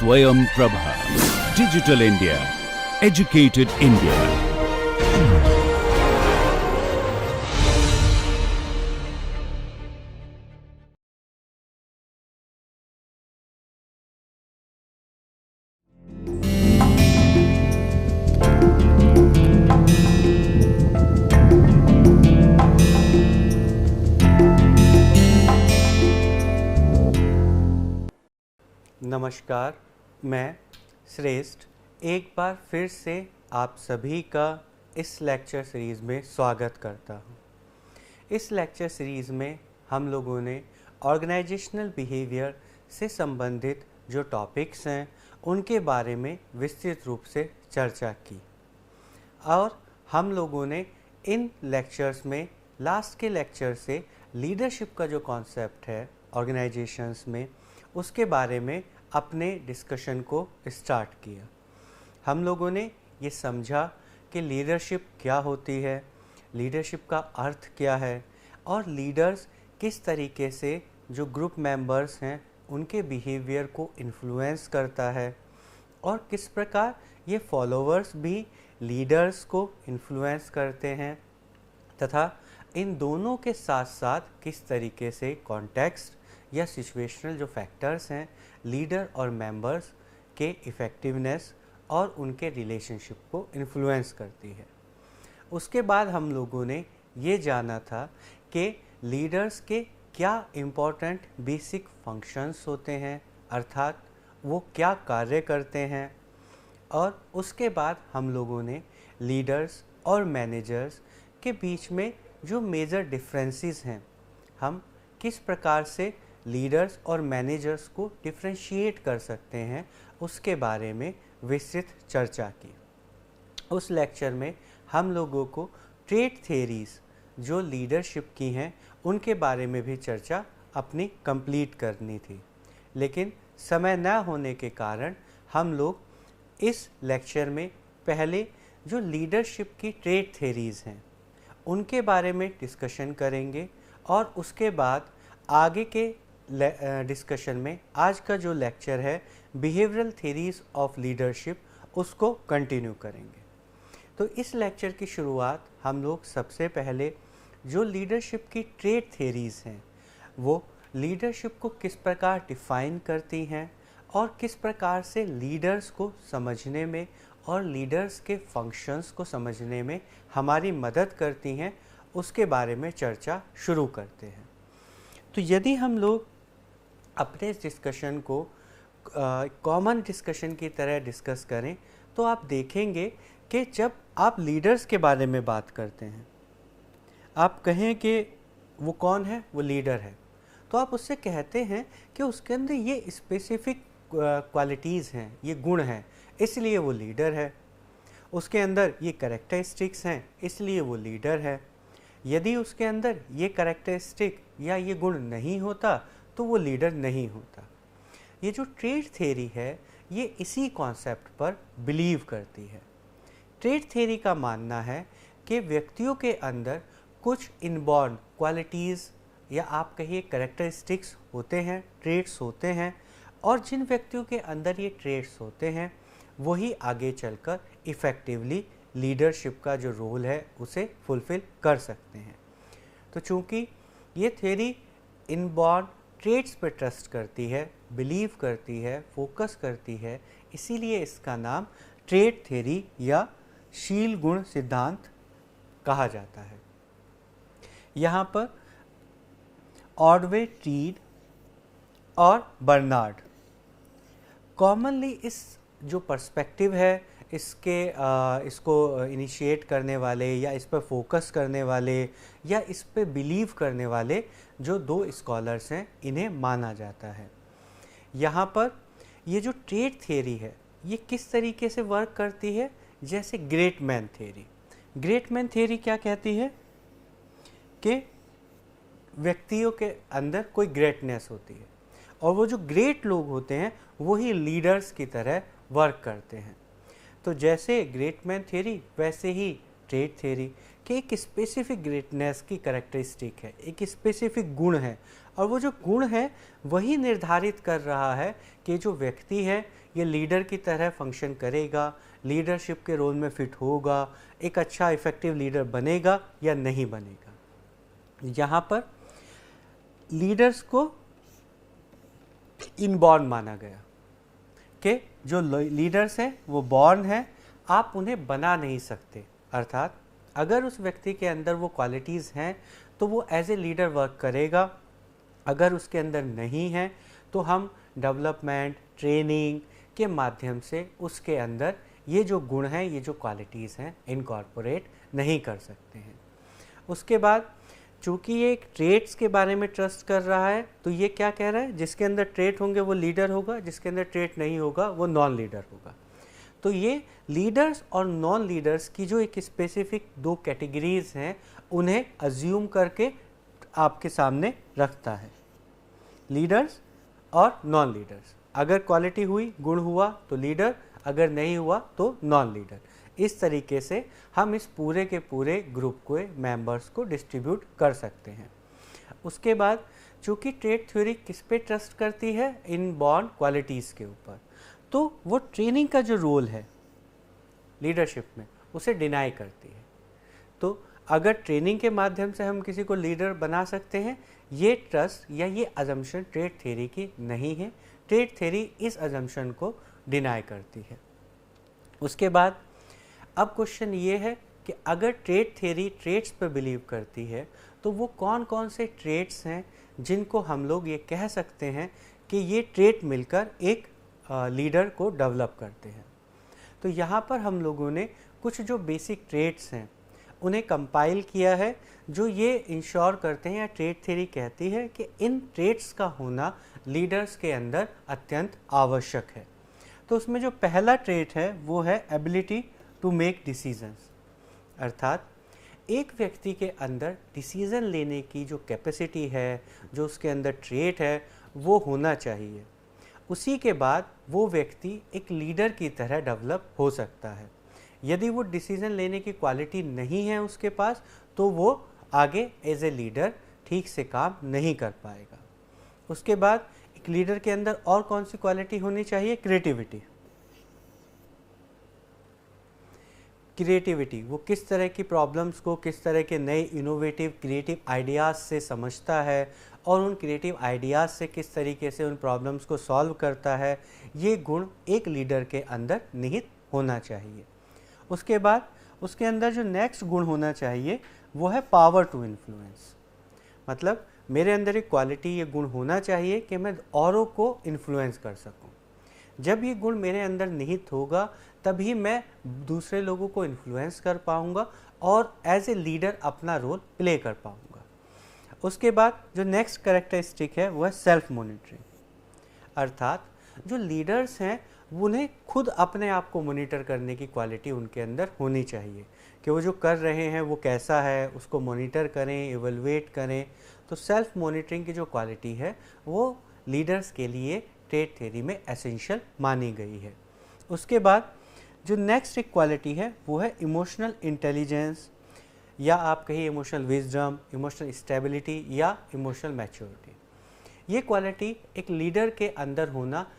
Swayam Prabha. Digital India. Educated India. नमस्कार, मैं श्रेष्ठ एक बार फिर से आप सभी का इस लेक्चर सीरीज़ में स्वागत करता हूँ। इस लेक्चर सीरीज़ में हम लोगों ने ऑर्गेनाइजेशनल बिहेवियर से संबंधित जो टॉपिक्स हैं उनके बारे में विस्तृत रूप से चर्चा की और हम लोगों ने इन लेक्चर्स में लास्ट के लेक्चर से लीडरशिप का जो कॉन्सेप्ट है ऑर्गेनाइजेशंस में उसके बारे में अपने डिस्कशन को स्टार्ट किया। हम लोगों ने ये समझा कि लीडरशिप क्या होती है, लीडरशिप का अर्थ क्या है और लीडर्स किस तरीके से जो ग्रुप मेंबर्स हैं उनके बिहेवियर को इन्फ्लुएंस करता है और किस प्रकार ये फॉलोअर्स भी लीडर्स को इन्फ्लुएंस करते हैं तथा इन दोनों के साथ साथ किस तरीके से कॉन्टेक्स्ट या सिचुएशनल जो फैक्टर्स हैं लीडर और मेंबर्स के इफ़ेक्टिवनेस और उनके रिलेशनशिप को इन्फ्लुएंस करती है। उसके बाद हम लोगों ने ये जाना था कि लीडर्स के क्या इम्पोर्टेंट बेसिक फंक्शंस होते हैं, अर्थात वो क्या कार्य करते हैं, और उसके बाद हम लोगों ने लीडर्स और मैनेजर्स के बीच में जो मेजर डिफरेंसेस हैं, हम किस प्रकार से लीडर्स और मैनेजर्स को डिफ्रेंशिएट कर सकते हैं उसके बारे में विस्तृत चर्चा की। उस लेक्चर में हम लोगों को ट्रेट थेरीज़ जो लीडरशिप की हैं उनके बारे में भी चर्चा अपनी कंप्लीट करनी थी, लेकिन समय न होने के कारण हम लोग इस लेक्चर में पहले जो लीडरशिप की ट्रेट थेरीज़ हैं उनके बारे में डिस्कशन करेंगे और उसके बाद आगे के डिस्कशन में आज का जो लेक्चर है बिहेवियरल थेरीज़ ऑफ लीडरशिप उसको कंटिन्यू करेंगे। तो इस लेक्चर की शुरुआत हम लोग सबसे पहले जो लीडरशिप की ट्रेट थेरीज़ हैं वो लीडरशिप को किस प्रकार डिफ़ाइन करती हैं और किस प्रकार से लीडर्स को समझने में और लीडर्स के फंक्शंस को समझने में हमारी मदद करती हैं उसके बारे में चर्चा शुरू करते हैं। तो यदि हम लोग अपने इस डिस्कशन को कॉमन डिस्कशन की तरह डिस्कस करें तो आप देखेंगे कि जब आप लीडर्स के बारे में बात करते हैं, आप कहें कि वो कौन है, वो लीडर है, तो आप उससे कहते हैं कि उसके अंदर ये स्पेसिफिक क्वालिटीज़ हैं, ये गुण हैं, इसलिए वो लीडर है। उसके अंदर ये कैरेक्टरिस्टिक्स हैं, इसलिए वो लीडर है। यदि उसके अंदर ये कैरेक्टरिस्टिक या ये गुण नहीं होता तो वो लीडर नहीं होता। ये जो ट्रेट थ्योरी है ये इसी कॉन्सेप्ट पर बिलीव करती है। ट्रेट थ्योरी का मानना है कि व्यक्तियों के अंदर कुछ इनबॉर्न क्वालिटीज़ या आप कहिए कैरेक्टरिस्टिक्स होते हैं, ट्रेट्स होते हैं, और जिन व्यक्तियों के अंदर ये ट्रेट्स होते हैं वही आगे चलकर इफ़ेक्टिवली लीडरशिप का जो रोल है उसे फुलफ़िल कर सकते हैं। तो चूँकि ये थ्योरी इनबॉर्न ट्रेट्स पर ट्रस्ट करती है, बिलीव करती है, फोकस करती है, इसीलिए इसका नाम ट्रेट थ्योरी या शील गुण सिद्धांत कहा जाता है। यहाँ पर ऑडवे टीड और बर्नार्ड कॉमनली इस जो पर्सपेक्टिव है इसको इनिशिएट करने वाले या इस पर फोकस करने वाले या इस पर बिलीव करने वाले जो दो स्कॉलर्स हैं इन्हें माना जाता है। यहाँ पर ये जो ट्रेट थ्योरी है ये किस तरीके से वर्क करती है, जैसे great man theory. Great man theory क्या कहती है कि व्यक्तियों के अंदर कोई ग्रेटनेस होती है और वो जो ग्रेट लोग होते हैं वही लीडर्स की तरह वर्क करते हैं। तो जैसे ग्रेट मैन थ्योरी वैसे ही ट्रेट थ्योरी कि एक स्पेसिफिक ग्रेटनेस की कैरेक्टरिस्टिक है, एक स्पेसिफिक गुण है, और वो जो गुण है वही निर्धारित कर रहा है कि जो व्यक्ति है ये लीडर की तरह फंक्शन करेगा, लीडरशिप के रोल में फिट होगा, एक अच्छा इफेक्टिव लीडर बनेगा या नहीं बनेगा। यहाँ पर लीडर्स को इनबॉर्न माना गया कि जो लीडर्स हैं वो बॉर्न है, आप उन्हें बना नहीं सकते। अर्थात अगर उस व्यक्ति के अंदर वो क्वालिटीज़ हैं तो वो एज ए लीडर वर्क करेगा, अगर उसके अंदर नहीं है तो हम डेवलपमेंट, ट्रेनिंग के माध्यम से उसके अंदर ये जो गुण हैं, ये जो क्वालिटीज़ हैं, इनकॉर्पोरेट नहीं कर सकते हैं। उसके बाद चूँकि ये एक ट्रेट्स के बारे में ट्रस्ट कर रहा है, तो ये क्या कह रहा है, जिसके अंदर ट्रेट होंगे वो लीडर होगा, जिसके अंदर ट्रेट नहीं होगा वो नॉन लीडर होगा। तो ये लीडर्स और नॉन लीडर्स की जो एक स्पेसिफिक दो कैटेगरीज हैं उन्हें अज्यूम करके आपके सामने रखता है, लीडर्स और नॉन लीडर्स। अगर क्वालिटी हुई, गुण हुआ तो लीडर, अगर नहीं हुआ तो नॉन लीडर। इस तरीके से हम इस पूरे के पूरे ग्रुप को, मेंबर्स को डिस्ट्रीब्यूट कर सकते हैं। उसके बाद चूँकि ट्रेट थ्योरी किस पे ट्रस्ट करती है, इन बॉर्न क्वालिटीज़ के ऊपर, तो वो ट्रेनिंग का जो रोल है लीडरशिप में उसे डिनाई करती है। तो अगर ट्रेनिंग के माध्यम से हम किसी को लीडर बना सकते हैं, ये ट्रस्ट या ये अजम्पशन ट्रेट थ्योरी की नहीं है। ट्रेट थ्योरी इस अजम्पशन को डिनाई करती है। उसके बाद अब क्वेश्चन ये है कि अगर ट्रेट थ्योरी ट्रेट्स पर बिलीव करती है तो वो कौन कौन से ट्रेट्स हैं जिनको हम लोग ये कह सकते हैं कि ये ट्रेट मिलकर एक लीडर को डेवलप करते हैं। तो यहाँ पर हम लोगों ने कुछ जो बेसिक ट्रेट्स हैं उन्हें कंपाइल किया है, जो ये इंश्योर करते हैं या ट्रेट थ्योरी कहती है कि इन ट्रेट्स का होना लीडर्स के अंदर अत्यंत आवश्यक है। तो उसमें जो पहला ट्रेट है वो है एबिलिटी टू मेक डिसीजंस। अर्थात एक व्यक्ति के अंदर डिसीज़न लेने की जो कैपेसिटी है, जो उसके अंदर ट्रेट है, वो होना चाहिए। उसी के बाद वो व्यक्ति एक लीडर की तरह डेवलप हो सकता है। यदि वो डिसीज़न लेने की क्वालिटी नहीं है उसके पास, तो वो आगे एज ए लीडर ठीक से काम नहीं कर पाएगा। उसके बाद एक लीडर के अंदर और कौन सी क्वालिटी होनी चाहिए, क्रिएटिविटी। क्रिएटिविटी, वो किस तरह की प्रॉब्लम्स को किस तरह के नए इनोवेटिव क्रिएटिव आइडियाज़ से समझता है और उन क्रिएटिव आइडियाज़ से किस तरीके से उन प्रॉब्लम्स को सॉल्व करता है, ये गुण एक लीडर के अंदर निहित होना चाहिए। उसके बाद उसके अंदर जो नेक्स्ट गुण होना चाहिए वो है पावर टू इन्फ्लुएंस। मतलब मेरे अंदर एक क्वालिटी, ये गुण होना चाहिए कि मैं औरों को इन्फ्लुएंस कर सकूं। जब ये गुण मेरे अंदर निहित होगा तभी मैं दूसरे लोगों को इन्फ्लुएंस कर पाऊंगा और एज ए लीडर अपना रोल प्ले कर पाऊंगा। उसके बाद जो नेक्स्ट कैरेक्टरिस्टिक है वो है सेल्फ मॉनिटरिंग। अर्थात जो लीडर्स हैं उन्हें खुद अपने आप को मॉनिटर करने की क्वालिटी उनके अंदर होनी चाहिए कि वो जो कर रहे हैं वो कैसा है, उसको मॉनिटर करें, इवैल्यूएट करें। तो सेल्फ मॉनिटरिंग की जो क्वालिटी है वो लीडर्स के लिए ट्रेट थ्योरी में एसेंशियल मानी गई है। उसके बाद जो नेक्स्ट एक क्वालिटी है वो है इमोशनल इंटेलिजेंस, या आप कहिए इमोशनल विजडम, इमोशनल स्टेबिलिटी या इमोशनल मैच्योरिटी। ये क्वालिटी एक लीडर के अंदर होना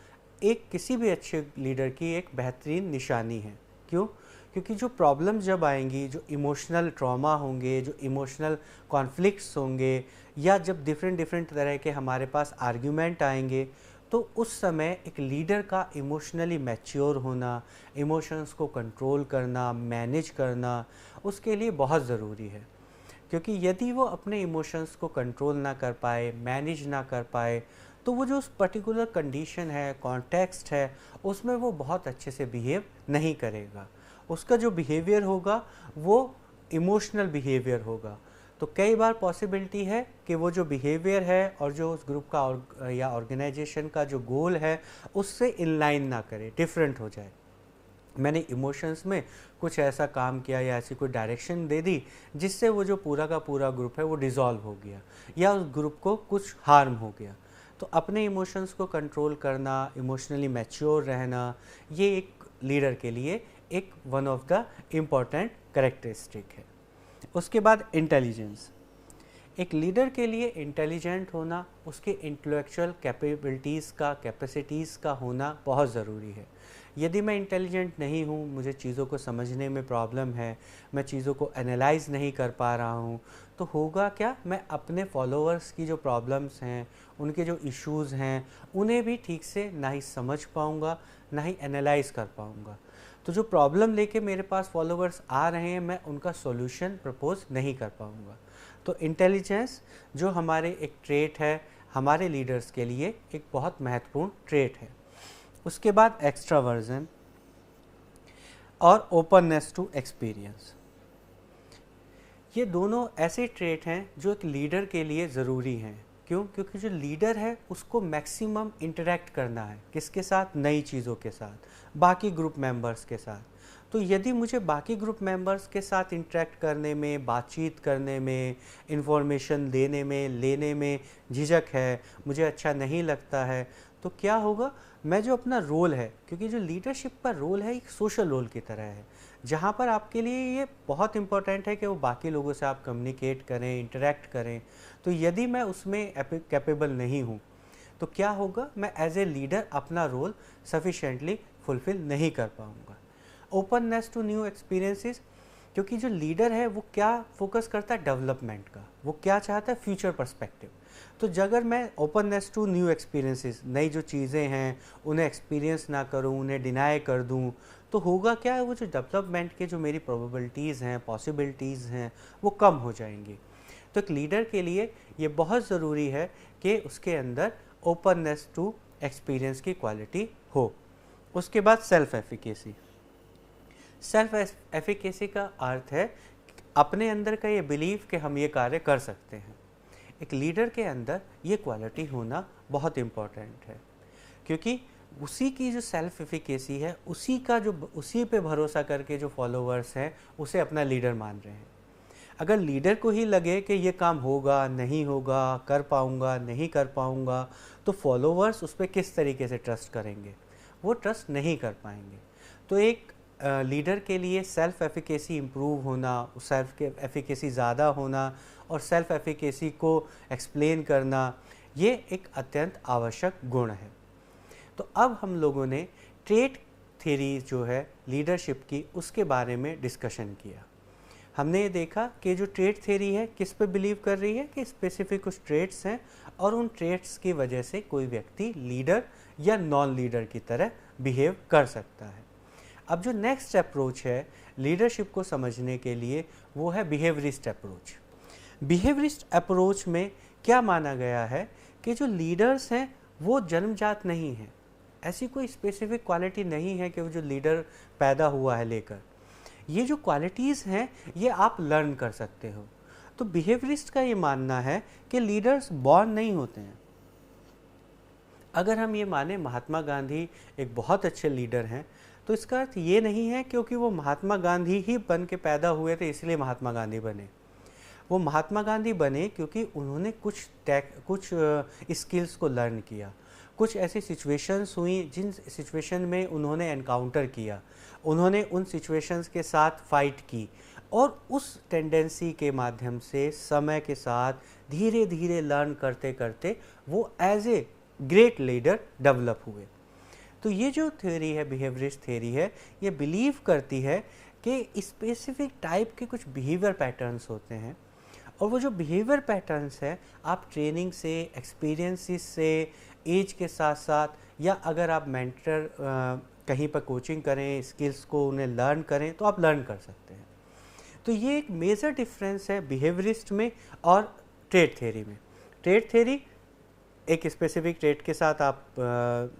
एक किसी भी अच्छे लीडर की एक बेहतरीन निशानी है। क्यों? क्योंकि जो प्रॉब्लम्स जब आएंगी, जो इमोशनल ट्रॉमा होंगे, जो इमोशनल कॉन्फ्लिक्ट्स होंगे, या जब डिफरेंट तरह के हमारे पास आर्ग्यूमेंट आएंगे, तो उस समय एक लीडर का इमोशनली मैच्योर होना, इमोशंस को कंट्रोल करना, मैनेज करना उसके लिए बहुत ज़रूरी है। क्योंकि यदि वो अपने इमोशंस को कंट्रोल ना कर पाए, मैनेज ना कर पाए, तो वो जो उस पर्टिकुलर कंडीशन है, कॉन्टेक्स्ट है, उसमें वो बहुत अच्छे से बिहेव नहीं करेगा। उसका जो बिहेवियर होगा वो इमोशनल बिहेवियर होगा। तो कई बार पॉसिबिलिटी है कि वो जो बिहेवियर है और जो उस ग्रुप का या ऑर्गेनाइजेशन का जो गोल है उससे इनलाइन ना करे, डिफरेंट हो जाए। मैंने इमोशंस में कुछ ऐसा काम किया या ऐसी कोई डायरेक्शन दे दी जिससे वो जो पूरा का पूरा ग्रुप है वो डिसॉल्व हो गया या उस ग्रुप को कुछ हार्म हो गया। तो अपने इमोशंस को कंट्रोल करना, इमोशनली मैच्योर रहना, ये एक लीडर के लिए एक one of the important characteristic है। उसके बाद इंटेलिजेंस। एक लीडर के लिए इंटेलिजेंट होना, उसके इंटेलेक्चुअल कैपेसिटीज़ का होना बहुत ज़रूरी है। यदि मैं इंटेलिजेंट नहीं हूँ, मुझे चीज़ों को समझने में प्रॉब्लम है, मैं चीज़ों को एनालाइज नहीं कर पा रहा हूँ, तो होगा क्या, मैं अपने फॉलोअर्स की जो प्रॉब्लम्स हैं, उनके जो इश्यूज़ हैं, उन्हें भी ठीक से ना ही समझ पाऊँगा, ना ही एनालाइज कर पाऊँगा। तो जो प्रॉब्लम लेके मेरे पास फॉलोअर्स आ रहे हैं, मैं उनका सॉल्यूशन प्रपोज नहीं कर पाऊँगा। तो इंटेलिजेंस जो हमारे एक ट्रेट है, हमारे लीडर्स के लिए एक बहुत महत्वपूर्ण ट्रेट है। उसके बाद एक्स्ट्रावर्जन और ओपननेस टू एक्सपीरियंस। ये दोनों ऐसे ट्रेट हैं जो एक लीडर के लिए ज़रूरी हैं। क्यों? क्योंकि जो लीडर है उसको मैक्सिमम इंटरेक्ट करना है, किसके साथ? नई चीज़ों के साथ, बाकी ग्रुप मेंबर्स के साथ। तो यदि मुझे बाकी ग्रुप मेंबर्स के साथ इंटरेक्ट करने में, बातचीत करने में, इन्फॉर्मेशन देने में, लेने में झिझक है, मुझे अच्छा नहीं लगता है, तो क्या होगा, मैं जो अपना रोल है, क्योंकि जो लीडरशिप का रोल है एक सोशल रोल की तरह है, जहाँ पर आपके लिए ये बहुत इम्पोर्टेंट है कि वो बाकी लोगों से आप कम्युनिकेट करें, इंटरेक्ट करें। तो यदि मैं उसमें कैपेबल नहीं हूँ, तो क्या होगा, मैं एज ए लीडर अपना रोल सफिशेंटली फुलफिल नहीं कर पाऊँगा। ओपननेस टू न्यू एक्सपीरियंसेस, क्योंकि जो लीडर है वो क्या फोकस करता है? डेवलपमेंट का। वो क्या चाहता है? Future perspective. तो अगर मैं ओपननेस टू न्यू एक्सपीरियंसेस, नई जो चीज़ें हैं उन्हें एक्सपीरियंस ना करूं, उन्हें डिनाई कर दूं, तो होगा क्या है, वो जो डेवलपमेंट के जो मेरी प्रोबेबिलिटीज़ हैं, पॉसिबिलिटीज़ हैं, वो कम हो जाएंगी। तो एक लीडर के लिए ये बहुत ज़रूरी है कि उसके अंदर ओपननेस टू एक्सपीरियंस की क्वालिटी हो। उसके बाद सेल्फ एफिकेसी। सेल्फ एफिकेसी का अर्थ है अपने अंदर का ये बिलीव कि हम ये कार्य कर सकते हैं। एक लीडर के अंदर ये क्वालिटी होना बहुत इम्पॉर्टेंट है, क्योंकि उसी की जो सेल्फ एफिकेसी है, उसी पे भरोसा करके जो फॉलोअर्स हैं उसे अपना लीडर मान रहे हैं। अगर लीडर को ही लगे कि ये काम होगा, नहीं होगा, कर पाऊँगा, नहीं कर पाऊँगा, तो फॉलोअर्स उस पर किस तरीके से ट्रस्ट करेंगे? वो ट्रस्ट नहीं कर पाएंगे। तो एक लीडर के लिए सेल्फ एफिकेसी इम्प्रूव होना, सेल्फ एफिकेसी ज़्यादा होना और सेल्फ एफिकेसी को एक्सप्लेन करना, ये एक अत्यंत आवश्यक गुण है। तो अब हम लोगों ने ट्रेट थ्योरी जो है लीडरशिप की, उसके बारे में डिस्कशन किया। हमने ये देखा कि जो ट्रेट थ्योरी है किस पे बिलीव कर रही है कि स्पेसिफिक कुछ ट्रेट्स हैं और उन ट्रेट्स की वजह से कोई व्यक्ति लीडर या नॉन लीडर की तरह बिहेव कर सकता है। अब जो नेक्स्ट अप्रोच है लीडरशिप को समझने के लिए, वो है बिहेवियरिस्ट अप्रोच। बिहेवियरिस्ट अप्रोच में क्या माना गया है कि जो लीडर्स हैं वो जन्मजात नहीं हैं, ऐसी कोई स्पेसिफिक क्वालिटी नहीं है कि वो जो लीडर पैदा हुआ है लेकर। ये जो क्वालिटीज़ हैं ये आप लर्न कर सकते हो। तो बिहेवियरिस्ट का ये मानना है कि लीडर्स बॉर्न नहीं होते हैं। अगर हम ये माने महात्मा गांधी एक बहुत अच्छे लीडर हैं, तो इसका अर्थ ये नहीं है क्योंकि वो महात्मा गांधी ही बन के पैदा हुए थे इसलिए महात्मा गांधी बने। वो महात्मा गांधी बने क्योंकि उन्होंने कुछ स्किल्स को लर्न किया, कुछ ऐसी सिचुएशंस हुई जिन सिचुएशन में उन्होंने एनकाउंटर किया, उन्होंने उन सिचुएशंस के साथ फाइट की और उस टेंडेंसी के माध्यम से समय के साथ धीरे धीरे लर्न करते करते वो as a great leader develop हुए। तो ये जो थ्योरी है, बिहेवियरिस्ट थ्योरी है, ये बिलीव करती है कि स्पेसिफिक टाइप के कुछ बिहेवियर पैटर्न्स होते हैं और वो जो बिहेवियर पैटर्न्स है आप ट्रेनिंग से, एक्सपीरियंसेस से, एज के साथ साथ, या अगर आप मेंटर कहीं पर कोचिंग करें, स्किल्स को उन्हें लर्न करें तो आप लर्न कर सकते हैं। तो ये एक मेजर डिफरेंस है बिहेवियरिस्ट में और ट्रेट थ्योरी में। ट्रेट थ्योरी एक स्पेसिफिक ट्रेट के साथ आप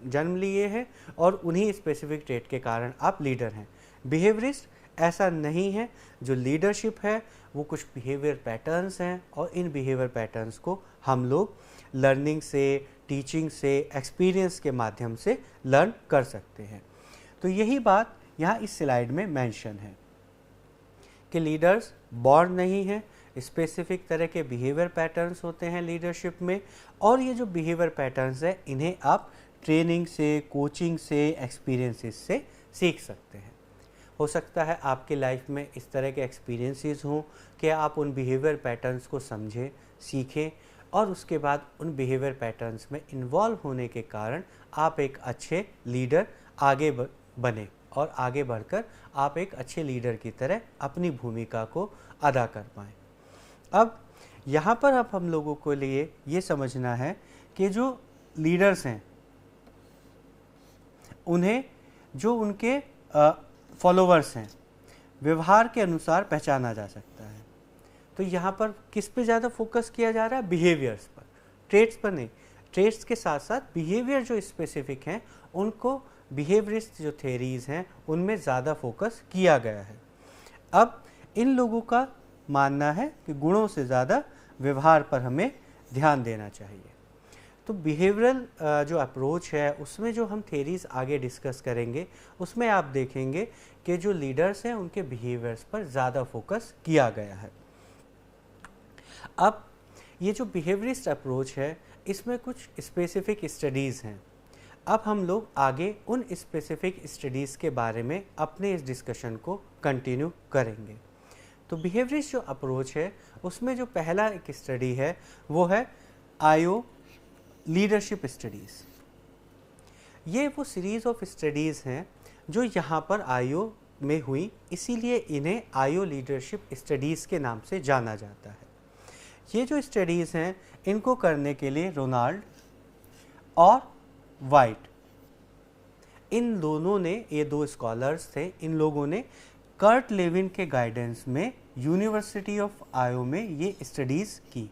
जन्म लिए हैं और उन्हीं स्पेसिफिक ट्रेट के कारण आप लीडर हैं। बिहेवियरिस्ट ऐसा नहीं है। जो लीडरशिप है वो कुछ बिहेवियर पैटर्न्स हैं और इन बिहेवियर पैटर्न्स को हम लोग लर्निंग से, टीचिंग से, एक्सपीरियंस के माध्यम से लर्न कर सकते हैं। तो यही बात यहाँ इस स्लाइड में मेंशन है कि लीडर्स बॉर्न नहीं हैं, स्पेसिफिक तरह के बिहेवियर पैटर्न्स होते हैं लीडरशिप में और ये जो बिहेवियर पैटर्न्स है इन्हें आप ट्रेनिंग से, कोचिंग से, एक्सपीरियंसेस से सीख सकते हैं। हो सकता है आपके लाइफ में इस तरह के एक्सपीरियंसेस हों कि आप उन बिहेवियर पैटर्न्स को समझें, सीखें और उसके बाद उन बिहेवियर पैटर्न्स में इन्वॉल्व होने के कारण आप एक अच्छे लीडर आगे बने और आगे बढ़कर आप एक अच्छे लीडर की तरह अपनी भूमिका को अदा कर पाएँ। अब यहाँ पर अब हम लोगों को लिए ये समझना है कि जो लीडर्स हैं उन्हें जो उनके फॉलोवर्स हैं व्यवहार के अनुसार पहचाना जा सकता है। तो यहाँ पर किस पे ज़्यादा फोकस किया जा रहा है? बिहेवियर्स पर, ट्रेट्स पर नहीं। ट्रेट्स के साथ साथ बिहेवियर जो स्पेसिफिक हैं उनको बिहेवियरिस्ट जो थेरीज हैं उनमें ज़्यादा फोकस किया गया है। अब इन लोगों का मानना है कि गुणों से ज़्यादा व्यवहार पर हमें ध्यान देना चाहिए। तो बिहेवियरल जो अप्रोच है उसमें जो हम थेरीज आगे डिस्कस करेंगे उसमें आप देखेंगे कि जो लीडर्स हैं उनके बिहेवियर्स पर ज़्यादा फोकस किया गया है। अब ये जो बिहेवियरिस्ट अप्रोच है इसमें कुछ स्पेसिफिक स्टडीज़ हैं। अब हम लोग आगे उन स्पेसिफिक स्टडीज़ के बारे में अपने इस डिस्कशन को कंटिन्यू करेंगे। तो बिहेवियरिस्ट जो अप्रोच है उसमें जो पहला एक स्टडी है वो है आयो लीडरशिप स्टडीज़। ये वो सीरीज़ ऑफ स्टडीज़ हैं जो यहाँ पर आयो में हुई, इसीलिए इन्हें आयो लीडरशिप स्टडीज़ के नाम से जाना जाता है। ये जो स्टडीज़ हैं इनको करने के लिए रोनाल्ड और वाइट, इन दोनों ने, ये दो स्कॉलर्स थे, इन लोगों ने कर्ट लेविन के गाइडेंस में यूनिवर्सिटी ऑफ आयो में ये स्टडीज़ की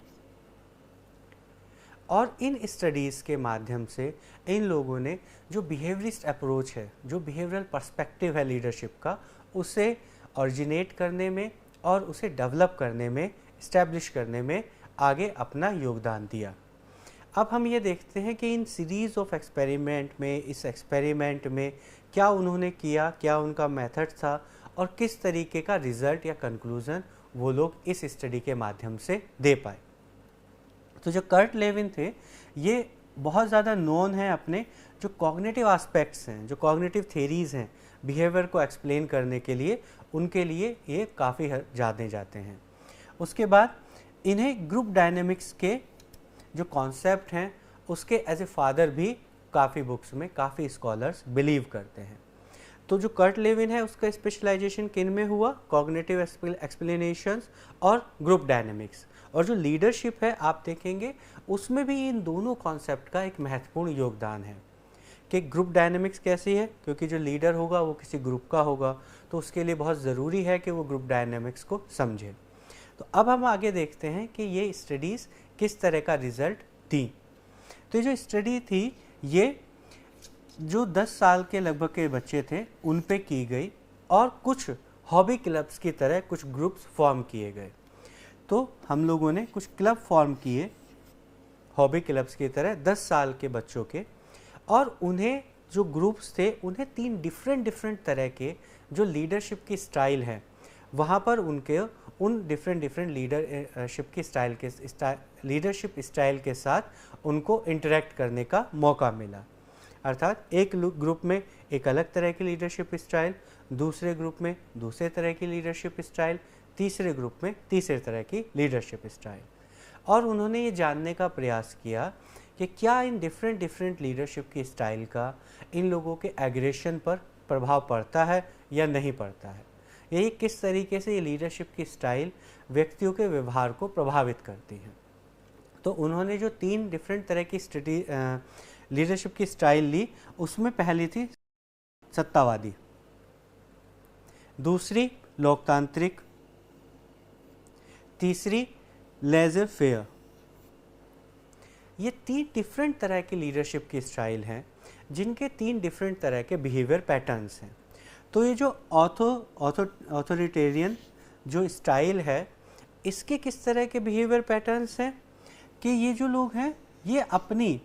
और इन स्टडीज़ के माध्यम से इन लोगों ने जो बिहेवियरिस्ट अप्रोच है, जो बिहेवियरल पर्सपेक्टिव है लीडरशिप का, उसे ऑरिजिनेट करने में और उसे डेवलप करने में, इस्टेब्लिश करने में आगे अपना योगदान दिया। अब हम ये देखते हैं कि इन सीरीज़ ऑफ एक्सपेरिमेंट में, इस एक्सपेरिमेंट में क्या उन्होंने किया, क्या उनका मेथड था और किस तरीके का रिज़ल्ट या कंक्लूज़न वो लोग इस स्टडी के माध्यम से दे पाए। तो जो कर्ट लेविन थे ये बहुत ज़्यादा नोन है अपने जो कॉग्निटिव एस्पेक्ट्स हैं, जो कॉग्निटिव थेरीज़ हैं बिहेवियर को एक्सप्लेन करने के लिए, उनके लिए ये काफ़ी जाने जाते हैं। उसके बाद इन्हें ग्रुप डायनेमिक्स के जो कॉन्सेप्ट हैं उसके एज ए फादर भी काफ़ी बुक्स में काफ़ी स्कॉलर्स बिलीव करते हैं। तो जो कर्ट लेविन है उसका स्पेशलाइजेशन किन में हुआ? कॉग्निटिव एक्सप्लेनेशंस और ग्रुप डायनेमिक्स। और जो लीडरशिप है आप देखेंगे उसमें भी इन दोनों कॉन्सेप्ट का एक महत्वपूर्ण योगदान है कि ग्रुप डायनेमिक्स कैसी है, क्योंकि जो लीडर होगा वो किसी ग्रुप का होगा तो उसके लिए बहुत ज़रूरी है कि वो ग्रुप डायनेमिक्स को समझे। तो अब हम आगे देखते हैं कि ये स्टडीज़ किस तरह का रिज़ल्ट दी। तो ये जो स्टडी थी ये जो 10 साल के लगभग के बच्चे थे उन पे की गई और कुछ हॉबी क्लब्स की तरह कुछ ग्रुप्स फॉर्म किए गए। तो हम लोगों ने कुछ क्लब फॉर्म किए हॉबी क्लब्स की तरह 10 साल के बच्चों के, और उन्हें जो ग्रुप्स थे उन्हें 3 डिफरेंट तरह के जो लीडरशिप की स्टाइल है वहाँ पर उनके उन डिफरेंट लीडरशिप की लीडरशिप स्टाइल के साथ उनको इंटरेक्ट करने का मौका मिला। अर्थात एक ग्रुप में एक अलग तरह की लीडरशिप स्टाइल, दूसरे ग्रुप में दूसरे तरह की लीडरशिप स्टाइल, तीसरे ग्रुप में तीसरे तरह की लीडरशिप स्टाइल। और उन्होंने ये जानने का प्रयास किया कि क्या इन डिफरेंट लीडरशिप की स्टाइल का इन लोगों के एग्रेशन पर प्रभाव पड़ता है या नहीं पड़ता है, यही किस तरीके से ये लीडरशिप की स्टाइल व्यक्तियों के व्यवहार को प्रभावित करती है। तो उन्होंने जो 3 डिफरेंट तरह की लीडरशिप की स्टाइल ली उसमें पहली थी सत्तावादी, दूसरी लोकतांत्रिक, तीसरी लेज़र फेयर। ये 3 डिफरेंट तरह की लीडरशिप की स्टाइल हैं जिनके 3 डिफरेंट तरह के बिहेवियर पैटर्न्स हैं। तो ये जो ऑथोरिटेरियन जो स्टाइल है इसके किस तरह के बिहेवियर पैटर्न्स हैं कि ये जो लोग हैं ये अपनी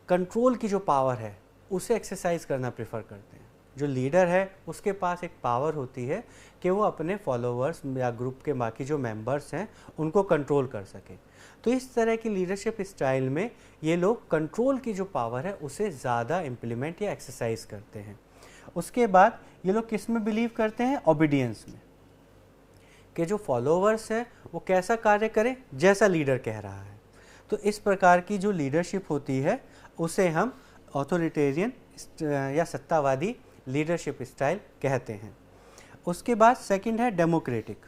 कंट्रोल की जो पावर है उसे एक्सरसाइज करना प्रेफर करते हैं। जो लीडर है उसके पास एक पावर होती है कि वो अपने फॉलोअर्स या ग्रुप के बाकी जो मेंबर्स हैं उनको कंट्रोल कर सके। तो इस तरह की लीडरशिप स्टाइल में ये लोग कंट्रोल की जो पावर है उसे ज़्यादा इम्प्लीमेंट या एक्सरसाइज करते हैं। उसके बाद ये लोग किस में बिलीव करते हैं? ओबीडियंस में, कि जो फॉलोवर्स हैं वो कैसा कार्य करें जैसा लीडर कह रहा है। तो इस प्रकार की जो लीडरशिप होती है उसे हम ऑथोरिटेरियन या सत्तावादी लीडरशिप स्टाइल कहते हैं। उसके बाद सेकंड है डेमोक्रेटिक।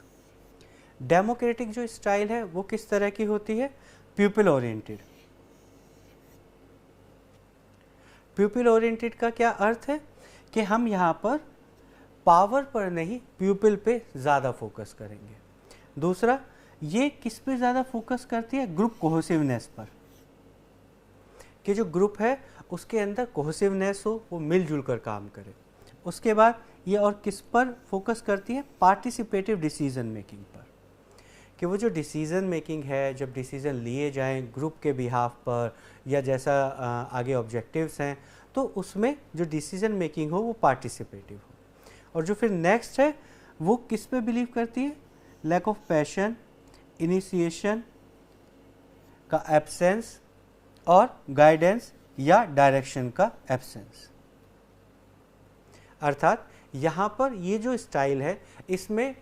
डेमोक्रेटिक जो स्टाइल है वो किस तरह की होती है? People oriented. पीपल ओरिएंटेड का क्या अर्थ है कि हम यहाँ पर पावर पर नहीं, पीपल पे ज़्यादा फोकस करेंगे। दूसरा, ये किस पे ज़्यादा फोकस करती है? ग्रुप कोहेसिवनेस पर, कि जो ग्रुप है उसके अंदर कोहेसिवनेस हो, वो मिलजुल कर काम करे। उसके बाद ये और किस पर फोकस करती है? पार्टिसिपेटिव डिसीजन मेकिंग पर, कि वो जो डिसीज़न मेकिंग है, जब डिसीज़न लिए जाएं ग्रुप के बिहाफ पर या जैसा आगे ऑब्जेक्टिव्स हैं, तो उसमें जो डिसीज़न मेकिंग हो वो पार्टिसिपेटिव हो। और जो फिर नेक्स्ट है वो किस पे बिलीव करती है? लैक ऑफ पैशन, इनिशिएशन का एब्सेंस और गाइडेंस या डायरेक्शन का एब्सेंस। अर्थात यहाँ पर ये जो स्टाइल है इसमें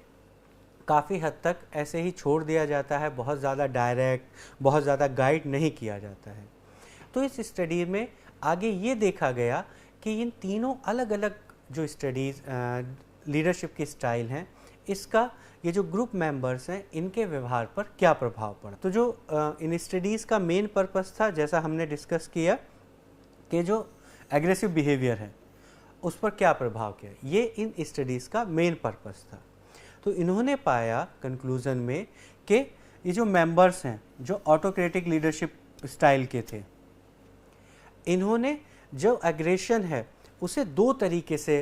काफ़ी हद तक ऐसे ही छोड़ दिया जाता है, बहुत ज़्यादा डायरेक्ट, बहुत ज़्यादा गाइड नहीं किया जाता है। तो इस स्टडी में आगे ये देखा गया कि इन तीनों अलग अलग जो स्टडीज़ लीडरशिप की स्टाइल हैं, इसका ये जो ग्रुप मेंबर्स हैं इनके व्यवहार पर क्या प्रभाव पड़ा। तो जो इन स्टडीज़ का मेन पर्पस था, जैसा हमने डिस्कस किया कि जो एग्रेसिव बिहेवियर है उस पर क्या प्रभाव किया, ये इन स्टडीज़ का मेन पर्पस था। तो इन्होंने पाया कंक्लूज़न में कि ये जो मेंबर्स हैं जो ऑटोक्रेटिक लीडरशिप स्टाइल के थे, इन्होंने जो एग्रेशन है उसे दो तरीके से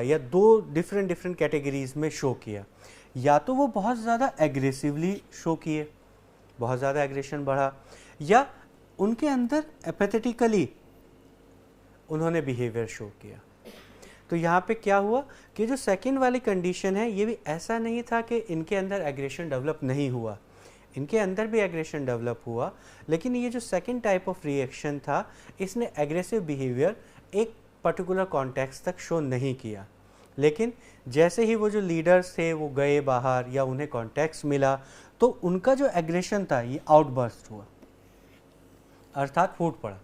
या दो डिफरेंट कैटेगरीज में शो किया। या तो वो बहुत ज़्यादा एग्रेसिवली शो किए, बहुत ज़्यादा एग्रेशन बढ़ा, या उनके अंदर एपैथेटिकली उन्होंने बिहेवियर शो किया। तो यहाँ पे क्या हुआ कि जो सेकंड वाली कंडीशन है, ये भी ऐसा नहीं था कि इनके अंदर एग्रेशन डेवलप नहीं हुआ, इनके अंदर भी एग्रेशन डेवलप हुआ, लेकिन ये जो सेकंड टाइप ऑफ रिएक्शन था इसने एग्रेसिव बिहेवियर एक पर्टिकुलर कॉन्टेक्स्ट तक शो नहीं किया। लेकिन जैसे ही वो जो लीडर्स थे वो गए बाहर या उन्हें कॉन्टेक्स्ट मिला, तो उनका जो एग्रेशन था ये आउटबर्स्ट हुआ, अर्थात फूट पड़ा।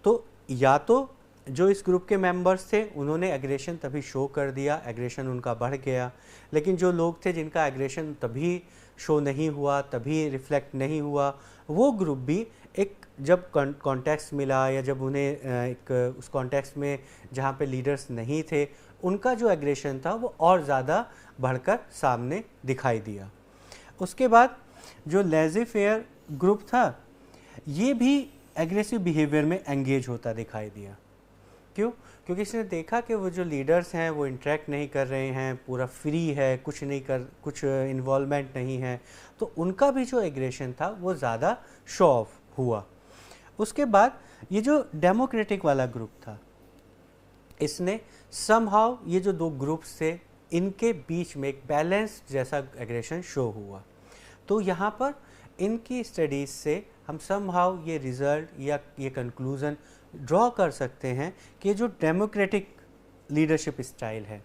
तो या तो जो इस ग्रुप के मेंबर्स थे उन्होंने एग्रेशन तभी शो कर दिया, एग्रेशन उनका बढ़ गया, लेकिन जो लोग थे जिनका एग्रेशन तभी शो नहीं हुआ, तभी रिफ्लेक्ट नहीं हुआ, वो ग्रुप भी एक जब कॉन्टेक्स्ट मिला या जब उन्हें एक उस कॉन्टेक्स्ट में जहाँ पे लीडर्स नहीं थे, उनका जो एग्रेशन था वो और ज़्यादा बढ़कर सामने दिखाई दिया। उसके बाद जो लेज़ी फेयर ग्रुप था ये भी एग्रेसिव बिहेवियर में एंगेज होता दिखाई दिया। क्यों? क्योंकि इसने देखा कि वो जो लीडर्स हैं वो इंटरेक्ट नहीं कर रहे हैं, पूरा फ्री है, कुछ इन्वॉल्वमेंट नहीं है, तो उनका भी जो एग्रेशन था वो ज़्यादा शो ऑफ हुआ। उसके बाद ये जो डेमोक्रेटिक वाला ग्रुप था, इसने समहाउ ये जो दो ग्रुप्स थे इनके बीच में एक बैलेंस जैसा एग्रेशन शो हुआ। तो यहाँ पर इनकी स्टडीज़ से हम समहाउ ये रिज़ल्ट या ये कंक्लूज़न ड्रॉ कर सकते हैं कि जो डेमोक्रेटिक लीडरशिप स्टाइल है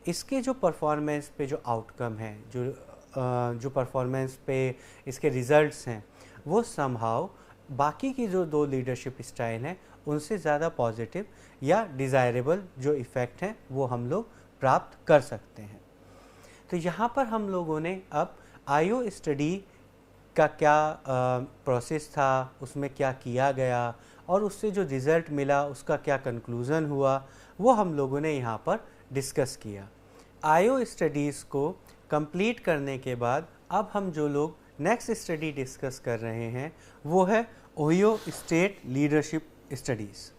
इसके जो परफॉर्मेंस पे जो आउटकम है, जो परफॉर्मेंस पे इसके रिज़ल्ट्स हैं, वो समहाउ बाकी की जो दो लीडरशिप स्टाइल हैं उनसे ज़्यादा पॉजिटिव या डिज़ायरेबल जो इफ़ेक्ट हैं वो हम लोग प्राप्त कर सकते हैं। तो यहाँ पर हम लोगों ने अब आईओ स्टडी का क्या प्रोसेस था, उसमें क्या किया गया और उससे जो रिज़ल्ट मिला उसका क्या कंक्लूज़न हुआ, वो हम लोगों ने यहाँ पर डिस्कस किया। आईओ स्टडीज़ को कंप्लीट करने के बाद अब हम जो लोग नेक्स्ट स्टडी डिस्कस कर रहे हैं वो है ओहियो स्टेट लीडरशिप स्टडीज़।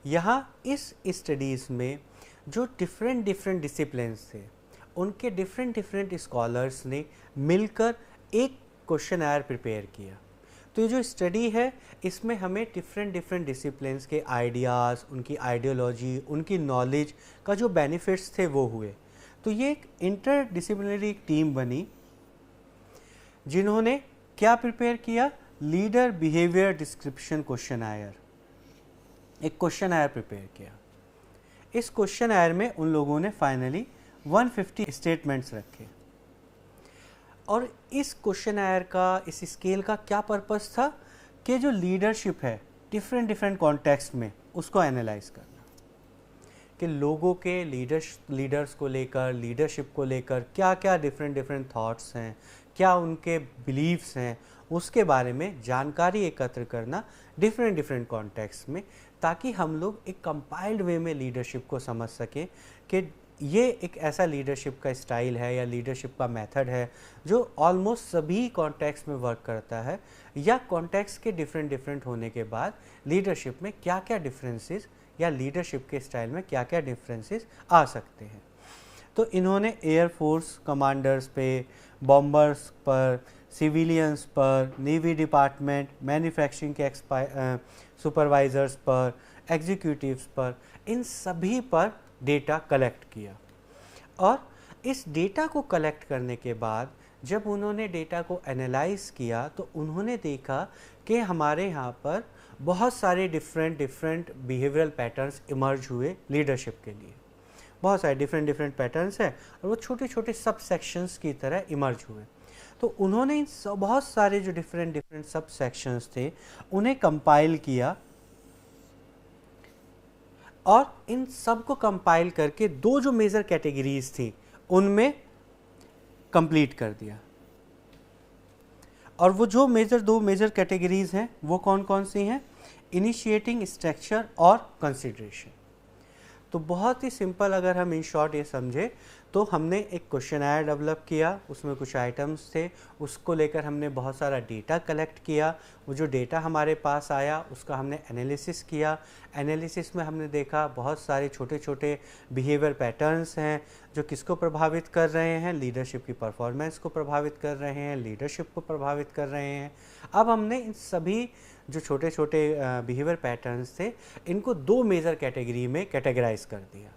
यहाँ इस स्टडीज़ में जो डिफरेंट डिसिप्लिन्स थे उनके डिफरेंट स्कॉलर्स ने मिलकर एक क्वेश्चनर प्रिपेयर किया। तो ये जो स्टडी है इसमें हमें डिफरेंट डिसिप्लिन्स के आइडियाज़, उनकी आइडियोलॉजी, उनकी नॉलेज का जो बेनिफिट्स थे वो हुए। तो ये एक इंटरडिसिप्लिनरी टीम बनी जिन्होंने क्या प्रिपेयर किया? लीडर बिहेवियर डिस्क्रिप्शन क्वेश्चनर, एक क्वेश्चनर प्रिपेयर किया। इस क्वेश्चन में उन लोगों ने फाइनली 150 स्टेटमेंट्स रखे और इस क्वेश्चन का, इस स्केल का क्या पर्पस था कि जो लीडरशिप है डिफरेंट कॉन्टेक्स्ट में उसको एनालाइज करना, कि लोगों के लीडर्स को लेकर, लीडरशिप को लेकर क्या क्या डिफरेंट थॉट्स हैं, क्या उनके बिलीव्स हैं, उसके बारे में जानकारी एकत्र करना डिफरेंट कॉन्टेक्स्ट में, ताकि हम लोग एक कंपाइल्ड वे में लीडरशिप को समझ सकें कि ये एक ऐसा लीडरशिप का स्टाइल है या लीडरशिप का मेथड है जो ऑलमोस्ट सभी कॉन्टेक्स्ट में वर्क करता है, या कॉन्टेक्स्ट के डिफरेंट होने के बाद लीडरशिप में क्या क्या डिफरेंसेस या लीडरशिप के स्टाइल में क्या क्या डिफरेंसेस आ सकते हैं। तो इन्होंने एयरफोर्स कमांडर्स पे, बॉम्बर्स पर, सिविलियंस पर, नेवी डिपार्टमेंट, मैन्युफैक्चरिंग के सुपरवाइजर्स पर, एग्जीक्यूटिव्स पर, इन सभी पर डेटा कलेक्ट किया। और इस डेटा को कलेक्ट करने के बाद जब उन्होंने डेटा को एनालाइज किया तो उन्होंने देखा कि हमारे यहाँ पर बहुत सारे डिफरेंट बिहेवियरल पैटर्न्स इमर्ज हुए लीडरशिप के लिए। बहुत सारे डिफरेंट पैटर्न्स हैं और वो छोटे छोटे सब सेक्शंस की तरह इमर्ज हुए। तो उन्होंने इन बहुत सारे जो डिफरेंट सब सेक्शंस थे उन्हें कंपाइल किया और इन सब को कंपाइल करके दो जो मेजर कैटेगरीज थी उनमें कंप्लीट कर दिया। और वो जो दो मेजर कैटेगरीज हैं वो कौन कौन सी हैं? इनिशिएटिंग, स्ट्रक्चर और कंसिडरेशन। तो बहुत ही सिंपल अगर हम इन शॉर्ट ये समझे तो हमने एक क्वेश्चनर डेवलप किया, उसमें कुछ आइटम्स थे, उसको लेकर हमने बहुत सारा डेटा कलेक्ट किया। वो जो डेटा हमारे पास आया उसका हमने एनालिसिस किया। एनालिसिस में हमने देखा बहुत सारे छोटे छोटे बिहेवियर पैटर्न्स हैं जो किसको प्रभावित कर रहे हैं, लीडरशिप की परफॉर्मेंस को प्रभावित कर रहे हैं, लीडरशिप को प्रभावित कर रहे हैं। अब हमने इन सभी जो छोटे छोटे बिहेवियर पैटर्न्स थे इनको दो मेजर कैटेगरी में कैटेगराइज कर दिया।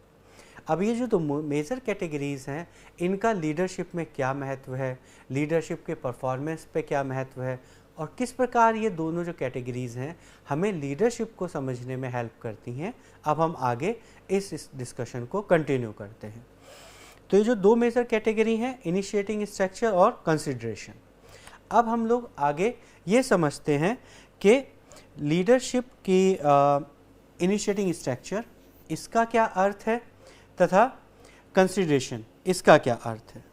अब ये जो दो मेजर कैटेगरीज हैं इनका लीडरशिप में क्या महत्व है, लीडरशिप के परफॉर्मेंस पे क्या महत्व है और किस प्रकार ये दोनों जो कैटेगरीज हैं हमें लीडरशिप को समझने में हेल्प करती हैं। अब हम आगे इस डिस्कशन को कंटिन्यू करते हैं। तो ये जो दो मेजर कैटेगरी हैं, इनिशिएटिंग, स्ट्रक्चर और कंसिडरेशन। अब हम लोग आगे ये समझते हैं कि लीडरशिप की इनिशिएटिंग स्ट्रक्चर इसका क्या अर्थ है तथा कंसिडरेशन इसका क्या अर्थ है।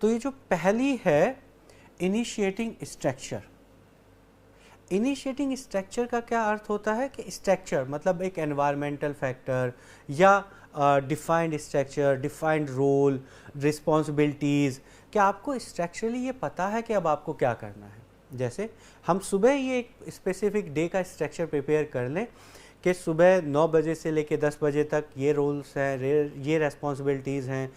तो ये जो पहली है इनिशिएटिंग स्ट्रक्चर, इनिशिएटिंग स्ट्रक्चर का क्या अर्थ होता है कि स्ट्रक्चर मतलब एक एनवायरमेंटल फैक्टर या defined structure, defined role, responsibilities. क्या आपको स्ट्रक्चरली ये पता है कि अब आपको क्या करना है? जैसे हम सुबह ये एक स्पेसिफिक डे का स्ट्रक्चर प्रिपेयर कर लें कि सुबह 9 बजे से लेकर 10 बजे तक ये रोल्स हैं, ये रेस्पॉन्सिबिलिटीज़ हैं,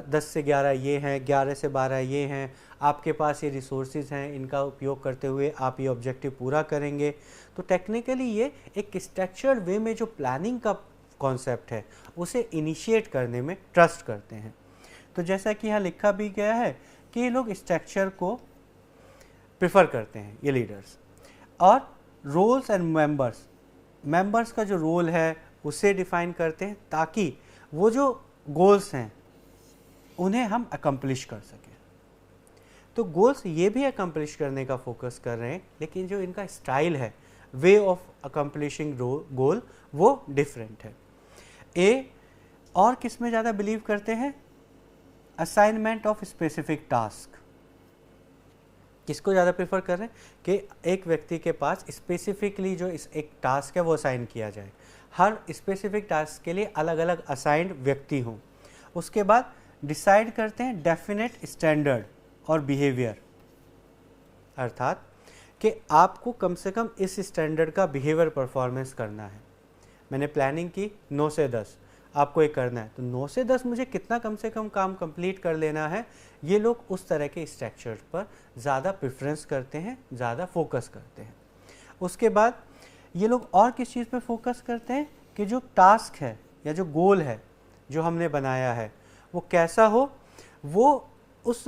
10 से 11 ये हैं, 11 से 12 ये हैं, आपके पास ये रिसोर्सेज हैं, इनका उपयोग करते हुए आप ये ऑब्जेक्टिव पूरा करेंगे। तो टेक्निकली ये एक स्ट्रक्चर्ड वे में जो प्लानिंग का कॉन्सेप्ट है उसे इनिशिएट करने में ट्रस्ट करते हैं। तो जैसा कि यहाँ लिखा भी गया है कि ये लोग स्ट्रक्चर को प्रेफर करते हैं, ये लीडर्स। और रोल्स एंड मेंबर्स का जो रोल है उसे डिफाइन करते हैं ताकि वो जो गोल्स हैं उन्हें हम अकम्प्लिश कर सकें। तो गोल्स ये भी अकम्प्लिश करने का फोकस कर रहे हैं, लेकिन जो इनका स्टाइल है, वे ऑफ अकम्प्लिशिंग गोल, वो डिफरेंट है। ए और किस में ज़्यादा बिलीव करते हैं? Assignment of specific task. किसको ज़्यादा प्रेफर कर रहे हैं कि एक व्यक्ति के पास स्पेसिफिकली जो एक टास्क है वो असाइन किया जाए, हर स्पेसिफिक टास्क के लिए अलग अलग असाइंड व्यक्ति हों। उसके बाद डिसाइड करते हैं डेफिनेट स्टैंडर्ड और बिहेवियर, अर्थात कि आपको कम से कम इस स्टैंडर्ड का बिहेवियर परफॉर्मेंस करना है। मैंने प्लानिंग की 9 से 10, आपको ये करना है, तो 9 से 10 मुझे कितना कम से कम काम कंप्लीट कर लेना है। ये लोग उस तरह के स्ट्रक्चर पर ज़्यादा प्रेफरेंस करते हैं, ज़्यादा फोकस करते हैं। उसके बाद ये लोग और किस चीज़ पे फोकस करते हैं कि जो टास्क है या जो गोल है जो हमने बनाया है वो कैसा हो, वो उस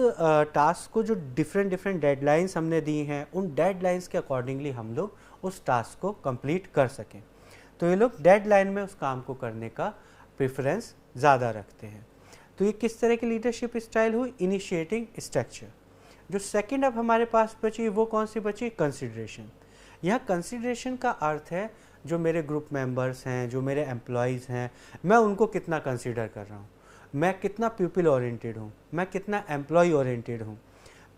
टास्क को जो डिफरेंट डेडलाइंस हमने दी हैं उन डेडलाइंस के अकॉर्डिंगली हम लोग उस टास्क को कंप्लीट कर सकें। तो तो ये लोग डेडलाइन में उस काम को करने का प्रेफरेंस ज़्यादा रखते हैं। तो ये किस तरह की लीडरशिप स्टाइल हुई? Initiating structure. जो सेकंड अब हमारे पास बची वो कौन सी बची? कंसिडरेशन। यहाँ कंसिडरेशन का अर्थ है जो मेरे ग्रुप मेंबर्स हैं, जो मेरे एम्प्लॉयज़ हैं, मैं उनको कितना कंसिडर कर रहा हूँ, मैं कितना पीपल ओरिएंटेड हूँ, मैं कितना एम्प्लॉय ओरिएंटेड हूँ।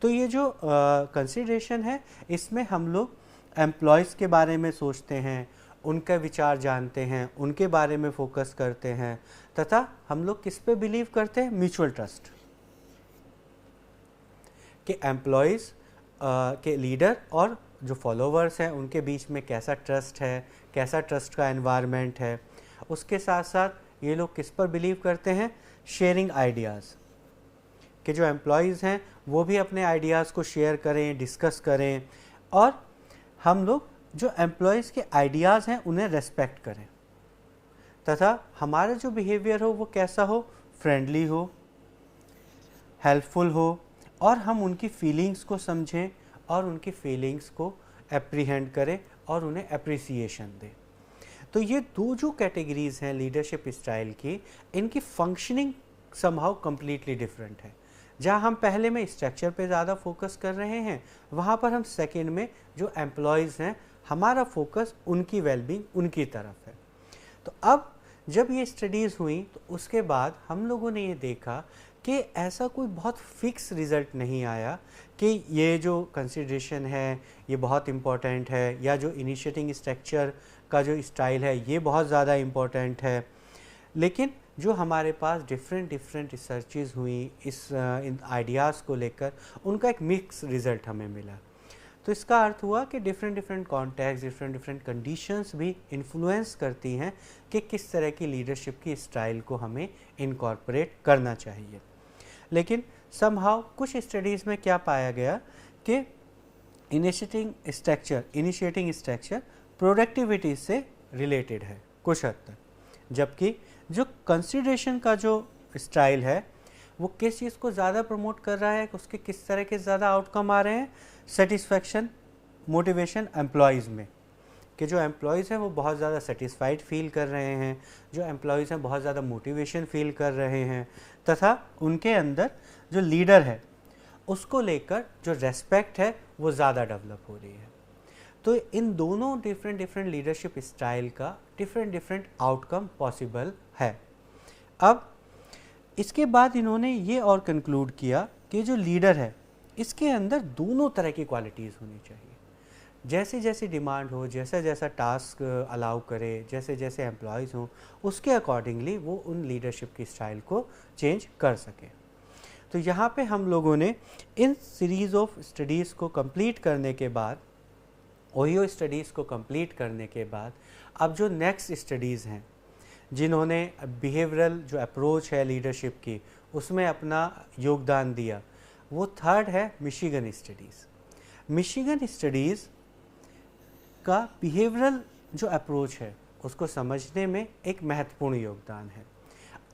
तो ये जो कंसिडरेशन है इसमें हम लोग एम्प्लॉयज़ के बारे में सोचते हैं, उनका विचार जानते हैं, उनके बारे में फोकस करते हैं, तथा हम लोग किस पे बिलीव करते हैं? म्यूचुअल ट्रस्ट, कि एम्प्लॉयज़ के लीडर और जो फॉलोवर्स हैं उनके बीच में कैसा ट्रस्ट है, कैसा ट्रस्ट का एनवायरनमेंट है। उसके साथ साथ ये लोग किस पर बिलीव करते हैं? शेयरिंग आइडियाज़, कि जो एम्प्लॉयज़ हैं वो भी अपने आइडियाज़ को शेयर करें, डिस्कस करें, और हम लोग जो एम्प्लॉयज़ के आइडियाज़ हैं उन्हें रेस्पेक्ट करें, तथा हमारा जो बिहेवियर हो वो कैसा हो? फ्रेंडली हो, हेल्पफुल हो, और हम उनकी फीलिंग्स को समझें और उनकी फीलिंग्स को एप्रीहेंड करें और उन्हें एप्रिसिएशन दें। तो ये दो जो कैटेगरीज़ हैं लीडरशिप स्टाइल की, इनकी फंक्शनिंग समहाउ कम्प्लीटली डिफरेंट है। जहाँ हम पहले में स्ट्रक्चर पे ज़्यादा फोकस कर रहे हैं, वहाँ पर हम सेकेंड में जो एम्प्लॉयज़ हैं हमारा फोकस उनकी वेलबींग, उनकी तरफ है। तो अब जब ये स्टडीज़ हुई तो उसके बाद हम लोगों ने ये देखा कि ऐसा कोई बहुत फिक्स रिज़ल्ट नहीं आया कि ये जो कंसिडरेशन है ये बहुत इम्पॉर्टेंट है, या जो इनिशिएटिंग स्ट्रक्चर का जो स्टाइल है ये बहुत ज़्यादा इम्पॉर्टेंट है। लेकिन जो हमारे पास डिफरेंट रिसर्चेज हुई इन आइडियाज़ को लेकर, उनका एक मिक्स रिज़ल्ट हमें मिला। तो इसका अर्थ हुआ कि डिफरेंट कॉन्टेक्स्ट, डिफरेंट कंडीशंस भी इन्फ्लुएंस करती हैं कि किस तरह की लीडरशिप की स्टाइल को हमें इनकॉर्पोरेट करना चाहिए। लेकिन समहाउ कुछ स्टडीज़ में क्या पाया गया कि इनिशिएटिंग स्ट्रक्चर प्रोडक्टिविटी से रिलेटेड है कुछ हद तक, जबकि जो कंसिडरेशन का जो स्टाइल है वो किस चीज़ को ज़्यादा प्रमोट कर रहा है, उसके किस तरह के ज़्यादा आउटकम आ रहे हैं? सेटिस्फैक्शन, मोटिवेशन एम्प्लॉयज़ में, कि जो एम्प्लॉयज़ हैं वो बहुत ज़्यादा सेटिस्फाइड फील कर रहे हैं, जो एम्प्लॉयज़ हैं बहुत ज़्यादा मोटिवेशन फील कर रहे हैं, तथा उनके अंदर जो लीडर है उसको लेकर जो रेस्पेक्ट है वो ज़्यादा डेवलप हो रही है। तो इन दोनों डिफरेंट लीडरशिप स्टाइल का डिफरेंट आउटकम पॉसिबल है। अब इसके बाद इन्होंने ये और कंक्लूड किया कि जो लीडर है इसके अंदर दोनों तरह की क्वालिटीज़ होनी चाहिए। जैसे जैसे डिमांड हो, जैसा जैसा टास्क अलाउ करे, जैसे जैसे एम्प्लॉयज़ हों, उसके अकॉर्डिंगली वो उन लीडरशिप की स्टाइल को चेंज कर सके। तो यहाँ पे हम लोगों ने इन सीरीज़ ऑफ स्टडीज़ को कंप्लीट करने के बाद, ओहियो स्टडीज़ को कंप्लीट करने के बाद, अब जो नेक्स्ट स्टडीज़ हैं जिन्होंने बिहेवियरल जो अप्रोच है लीडरशिप की उसमें अपना योगदान दिया, वो थर्ड है मिशिगन स्टडीज़। मिशिगन स्टडीज़ का बिहेवियरल जो अप्रोच है उसको समझने में एक महत्वपूर्ण योगदान है।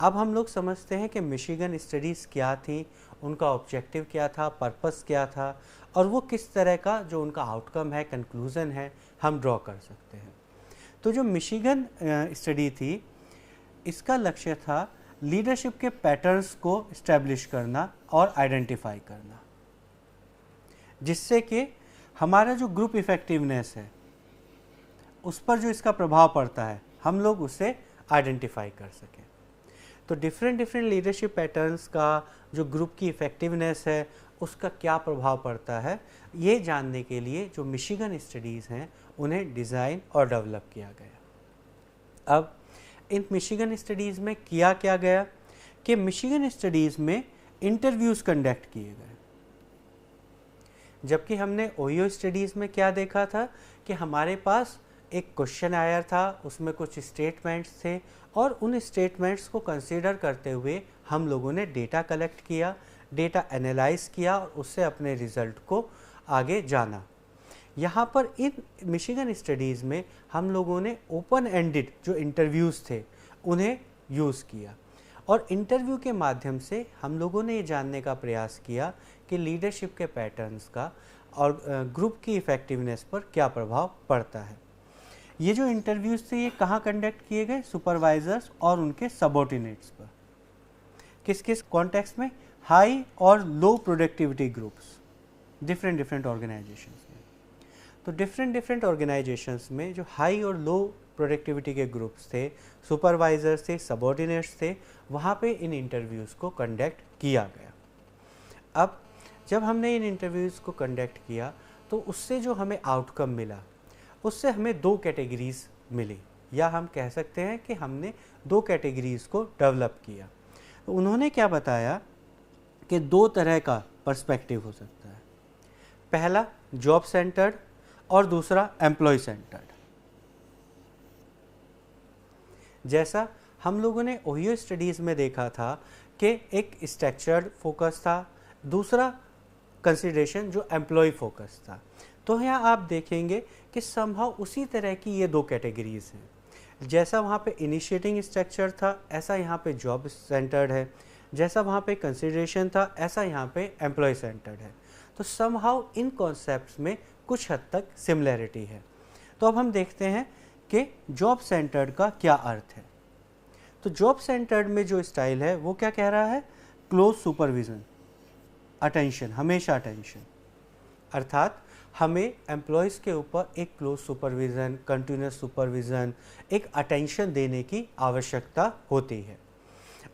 अब हम लोग समझते हैं कि मिशिगन स्टडीज़ क्या थी, उनका ऑब्जेक्टिव क्या था, पर्पस क्या था, और वो किस तरह का जो उनका आउटकम है, कंक्लूज़न है, हम ड्रॉ कर सकते हैं। तो जो मिशिगन स्टडी थी इसका लक्ष्य था लीडरशिप के पैटर्न्स को इस्टेब्लिश करना और आइडेंटिफाई करना, जिससे कि हमारा जो ग्रुप इफ़ेक्टिवनेस है उस पर जो इसका प्रभाव पड़ता है हम लोग उसे आइडेंटिफाई कर सकें। तो डिफरेंट लीडरशिप पैटर्न्स का जो ग्रुप की इफ़ेक्टिवनेस है उसका क्या प्रभाव पड़ता है, ये जानने के लिए जो मिशिगन स्टडीज़ हैं उन्हें डिज़ाइन और डेवलप किया गया। अब इन मिशिगन स्टडीज़ में किया क्या गया कि मिशिगन स्टडीज़ में इंटरव्यूज़ कंडक्ट किए गए, जबकि हमने ओहियो स्टडीज़ में क्या देखा था कि हमारे पास एक क्वेश्चन आया था, उसमें कुछ स्टेटमेंट्स थे, और उन स्टेटमेंट्स को कंसीडर करते हुए हम लोगों ने डेटा कलेक्ट किया, डेटा एनालाइज किया और उससे अपने रिज़ल्ट को आगे जाना। यहाँ पर इन मिशिगन स्टडीज़ में हम लोगों ने ओपन एंडेड जो इंटरव्यूज़ थे उन्हें यूज़ किया, और इंटरव्यू के माध्यम से हम लोगों ने ये जानने का प्रयास किया कि लीडरशिप के पैटर्न्स का और ग्रुप की इफ़ेक्टिवनेस पर क्या प्रभाव पड़ता है। ये जो इंटरव्यूज थे ये कहाँ कंडक्ट किए गए? सुपरवाइजर्स और उनके सबऑर्डिनेट्स पर। किस किस कॉन्टेक्स्ट में? हाई और लो productivity groups, different different organisations में। तो डिफरेंट डिफरेंट ऑर्गेनाइजेशंस में जो हाई और लो प्रोडक्टिविटी के ग्रुप्स थे, सुपरवाइजर्स थे, सबऑर्डिनेट्स थे, वहाँ पे इन इंटरव्यूज़ को कंडक्ट किया गया। अब जब हमने इन इंटरव्यूज़ को कंडक्ट किया तो उससे जो हमें आउटकम मिला, उससे हमें दो कैटेगरीज मिली, या हम कह सकते हैं कि हमने दो कैटेगरीज को डेवलप किया। तो उन्होंने क्या बताया कि दो तरह का पर्सपेक्टिव हो सकता है, पहला जॉब सेंटर्ड और दूसरा एम्प्लॉय सेंटर्ड। जैसा हम लोगों ने ओहियो स्टडीज़ में देखा था कि एक स्ट्रक्चर्ड फोकस था, दूसरा कंसिडरेशन जो एम्प्लॉय फोकस था। तो यहाँ आप देखेंगे कि समहाउ उसी तरह की ये दो कैटेगरीज हैं। जैसा वहाँ पे इनिशिएटिंग स्ट्रक्चर था, ऐसा यहाँ पे जॉब सेंटर्ड है। जैसा वहाँ पे कंसिडरेशन था, ऐसा यहाँ पे एम्प्लॉय सेंटर्ड है। तो समहाउ इन कॉन्सेप्ट्स में कुछ हद तक सिमिलैरिटी है। तो अब हम देखते हैं कि जॉब सेंटर्ड का क्या अर्थ है। तो जॉब सेंटर्ड में जो स्टाइल है वो क्या कह रहा है? क्लोज सुपरविजन, अटेंशन, हमेशा अटेंशन, अर्थात हमें एम्प्लॉयज़ के ऊपर एक क्लोज सुपरविज़न, कंटिन्यूस सुपरविज़न, एक अटेंशन देने की आवश्यकता होती है।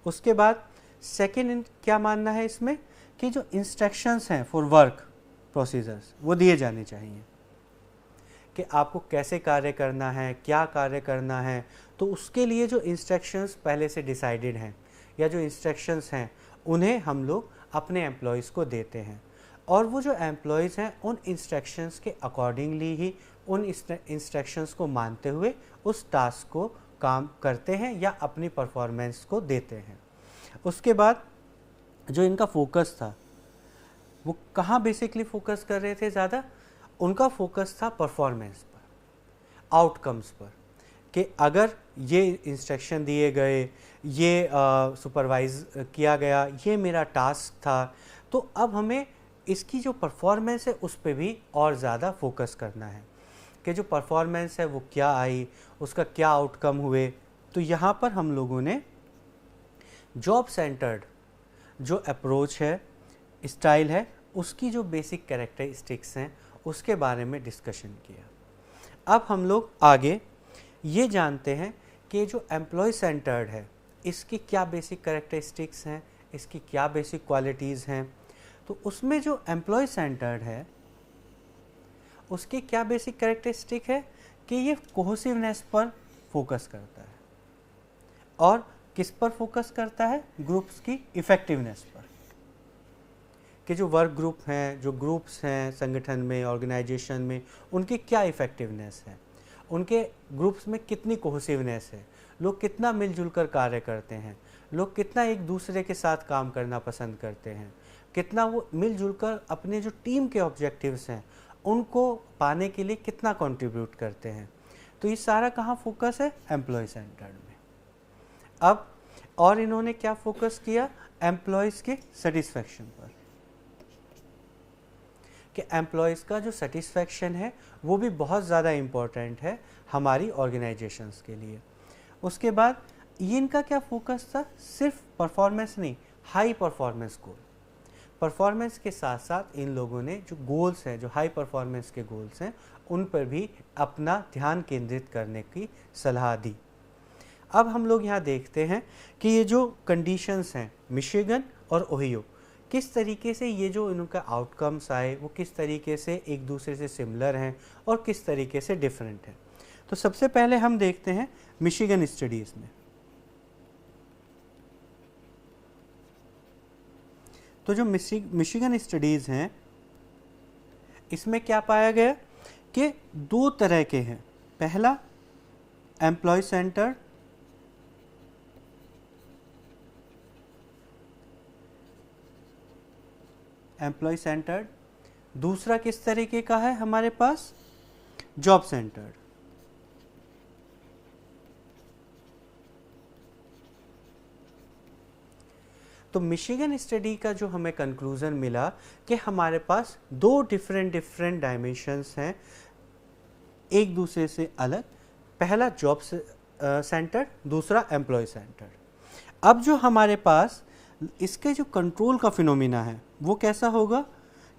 उसके बाद सेकेंड क्या मानना है इसमें कि जो इंस्ट्रक्शंस हैं फॉर वर्क प्रोसीजर्स वो दिए जाने चाहिए कि आपको कैसे कार्य करना है, क्या कार्य करना है। तो उसके लिए जो इंस्ट्रक्शंस पहले से डिसाइडेड हैं या जो इंस्ट्रक्शंस हैं उन्हें हम लोग अपने एम्प्लॉयज़ को देते हैं, और वो जो एम्प्लॉयज़ हैं उन इंस्ट्रक्शंस के अकॉर्डिंगली ही उन इंस्ट्रक्शंस को मानते हुए उस टास्क को काम करते हैं या अपनी परफॉर्मेंस को देते हैं। उसके बाद जो इनका फोकस था वो कहाँ बेसिकली फोकस कर रहे थे ज़्यादा? उनका फोकस था परफॉर्मेंस पर, आउटकम्स पर, कि अगर ये इंस्ट्रक्शन दिए गए, ये सुपरवाइज किया गया, ये मेरा टास्क था, तो अब हमें इसकी जो परफॉर्मेंस है उस पे भी और ज़्यादा फोकस करना है कि जो परफॉर्मेंस है वो क्या आई, उसका क्या आउटकम हुए। तो यहाँ पर हम लोगों ने जॉब सेंटर्ड जो अप्रोच है, स्टाइल है, उसकी जो बेसिक कैरेक्टरिस्टिक्स हैं उसके बारे में डिस्कशन किया। अब हम लोग आगे ये जानते हैं कि जो एम्प्लॉय सेंटर्ड है इसकी क्या बेसिक कैरेक्टरिस्टिक्स हैं, इसकी क्या बेसिक क्वालिटीज़ हैं। तो उसमें जो एम्प्लॉय सेंटर्ड है उसकी क्या बेसिक कैरेक्टरिस्टिक है कि ये कोहेसिवनेस पर फोकस करता है। और किस पर फोकस करता है? ग्रुप्स की इफ़ेक्टिवनेस पर, कि जो वर्क ग्रुप हैं, जो ग्रुप्स हैं संगठन में, ऑर्गेनाइजेशन में, उनकी क्या इफ़ेक्टिवनेस है, उनके ग्रुप्स में कितनी कोहेसिवनेस है, लोग कितना मिलजुल कर कार्य करते हैं, लोग कितना एक दूसरे के साथ काम करना पसंद करते हैं, कितना वो मिलजुल कर अपने जो टीम के ऑब्जेक्टिव्स हैं उनको पाने के लिए कितना कंट्रीब्यूट करते हैं। तो ये सारा कहाँ फोकस है? एम्प्लॉय सेंटर्ड में। अब और इन्होंने क्या फोकस किया? एम्प्लॉयज़ के सेटिस्फैक्शन पर, कि एम्प्लॉयज़ का जो सेटिस्फैक्शन है वो भी बहुत ज़्यादा इम्पोर्टेंट है हमारी ऑर्गेनाइजेशंस के लिए। उसके बाद ये इनका क्या फोकस था? सिर्फ परफॉर्मेंस नहीं, हाई परफॉर्मेंस गोल। परफॉर्मेंस के साथ साथ इन लोगों ने जो गोल्स हैं, जो हाई परफॉर्मेंस के गोल्स हैं, उन पर भी अपना ध्यान केंद्रित करने की सलाह दी। अब हम लोग यहाँ देखते हैं कि ये जो कंडीशंस हैं मिशिगन और ओहियो, किस तरीके से ये जो इनका आउटकम्स आए वो किस तरीके से एक दूसरे से सिमिलर हैं और किस तरीके से डिफरेंट हैं। तो सबसे पहले हम देखते हैं मिशिगन स्टडीज़ में। तो जो मिशिगन स्टडीज़ हैं इसमें क्या पाया गया कि दो तरह के हैं। पहला एम्प्लॉय सेंटर्ड, दूसरा किस तरीके का है हमारे पास? Job centred. तो मिशिगन स्टडी का जो हमें कंक्लूजन मिला कि हमारे पास दो डिफरेंट डायमेंशंस हैं, एक दूसरे से अलग, पहला जॉब सेंटर, दूसरा एम्प्लॉय सेंटर। अब जो हमारे पास इसके जो कंट्रोल का फिनोमिना है वो कैसा होगा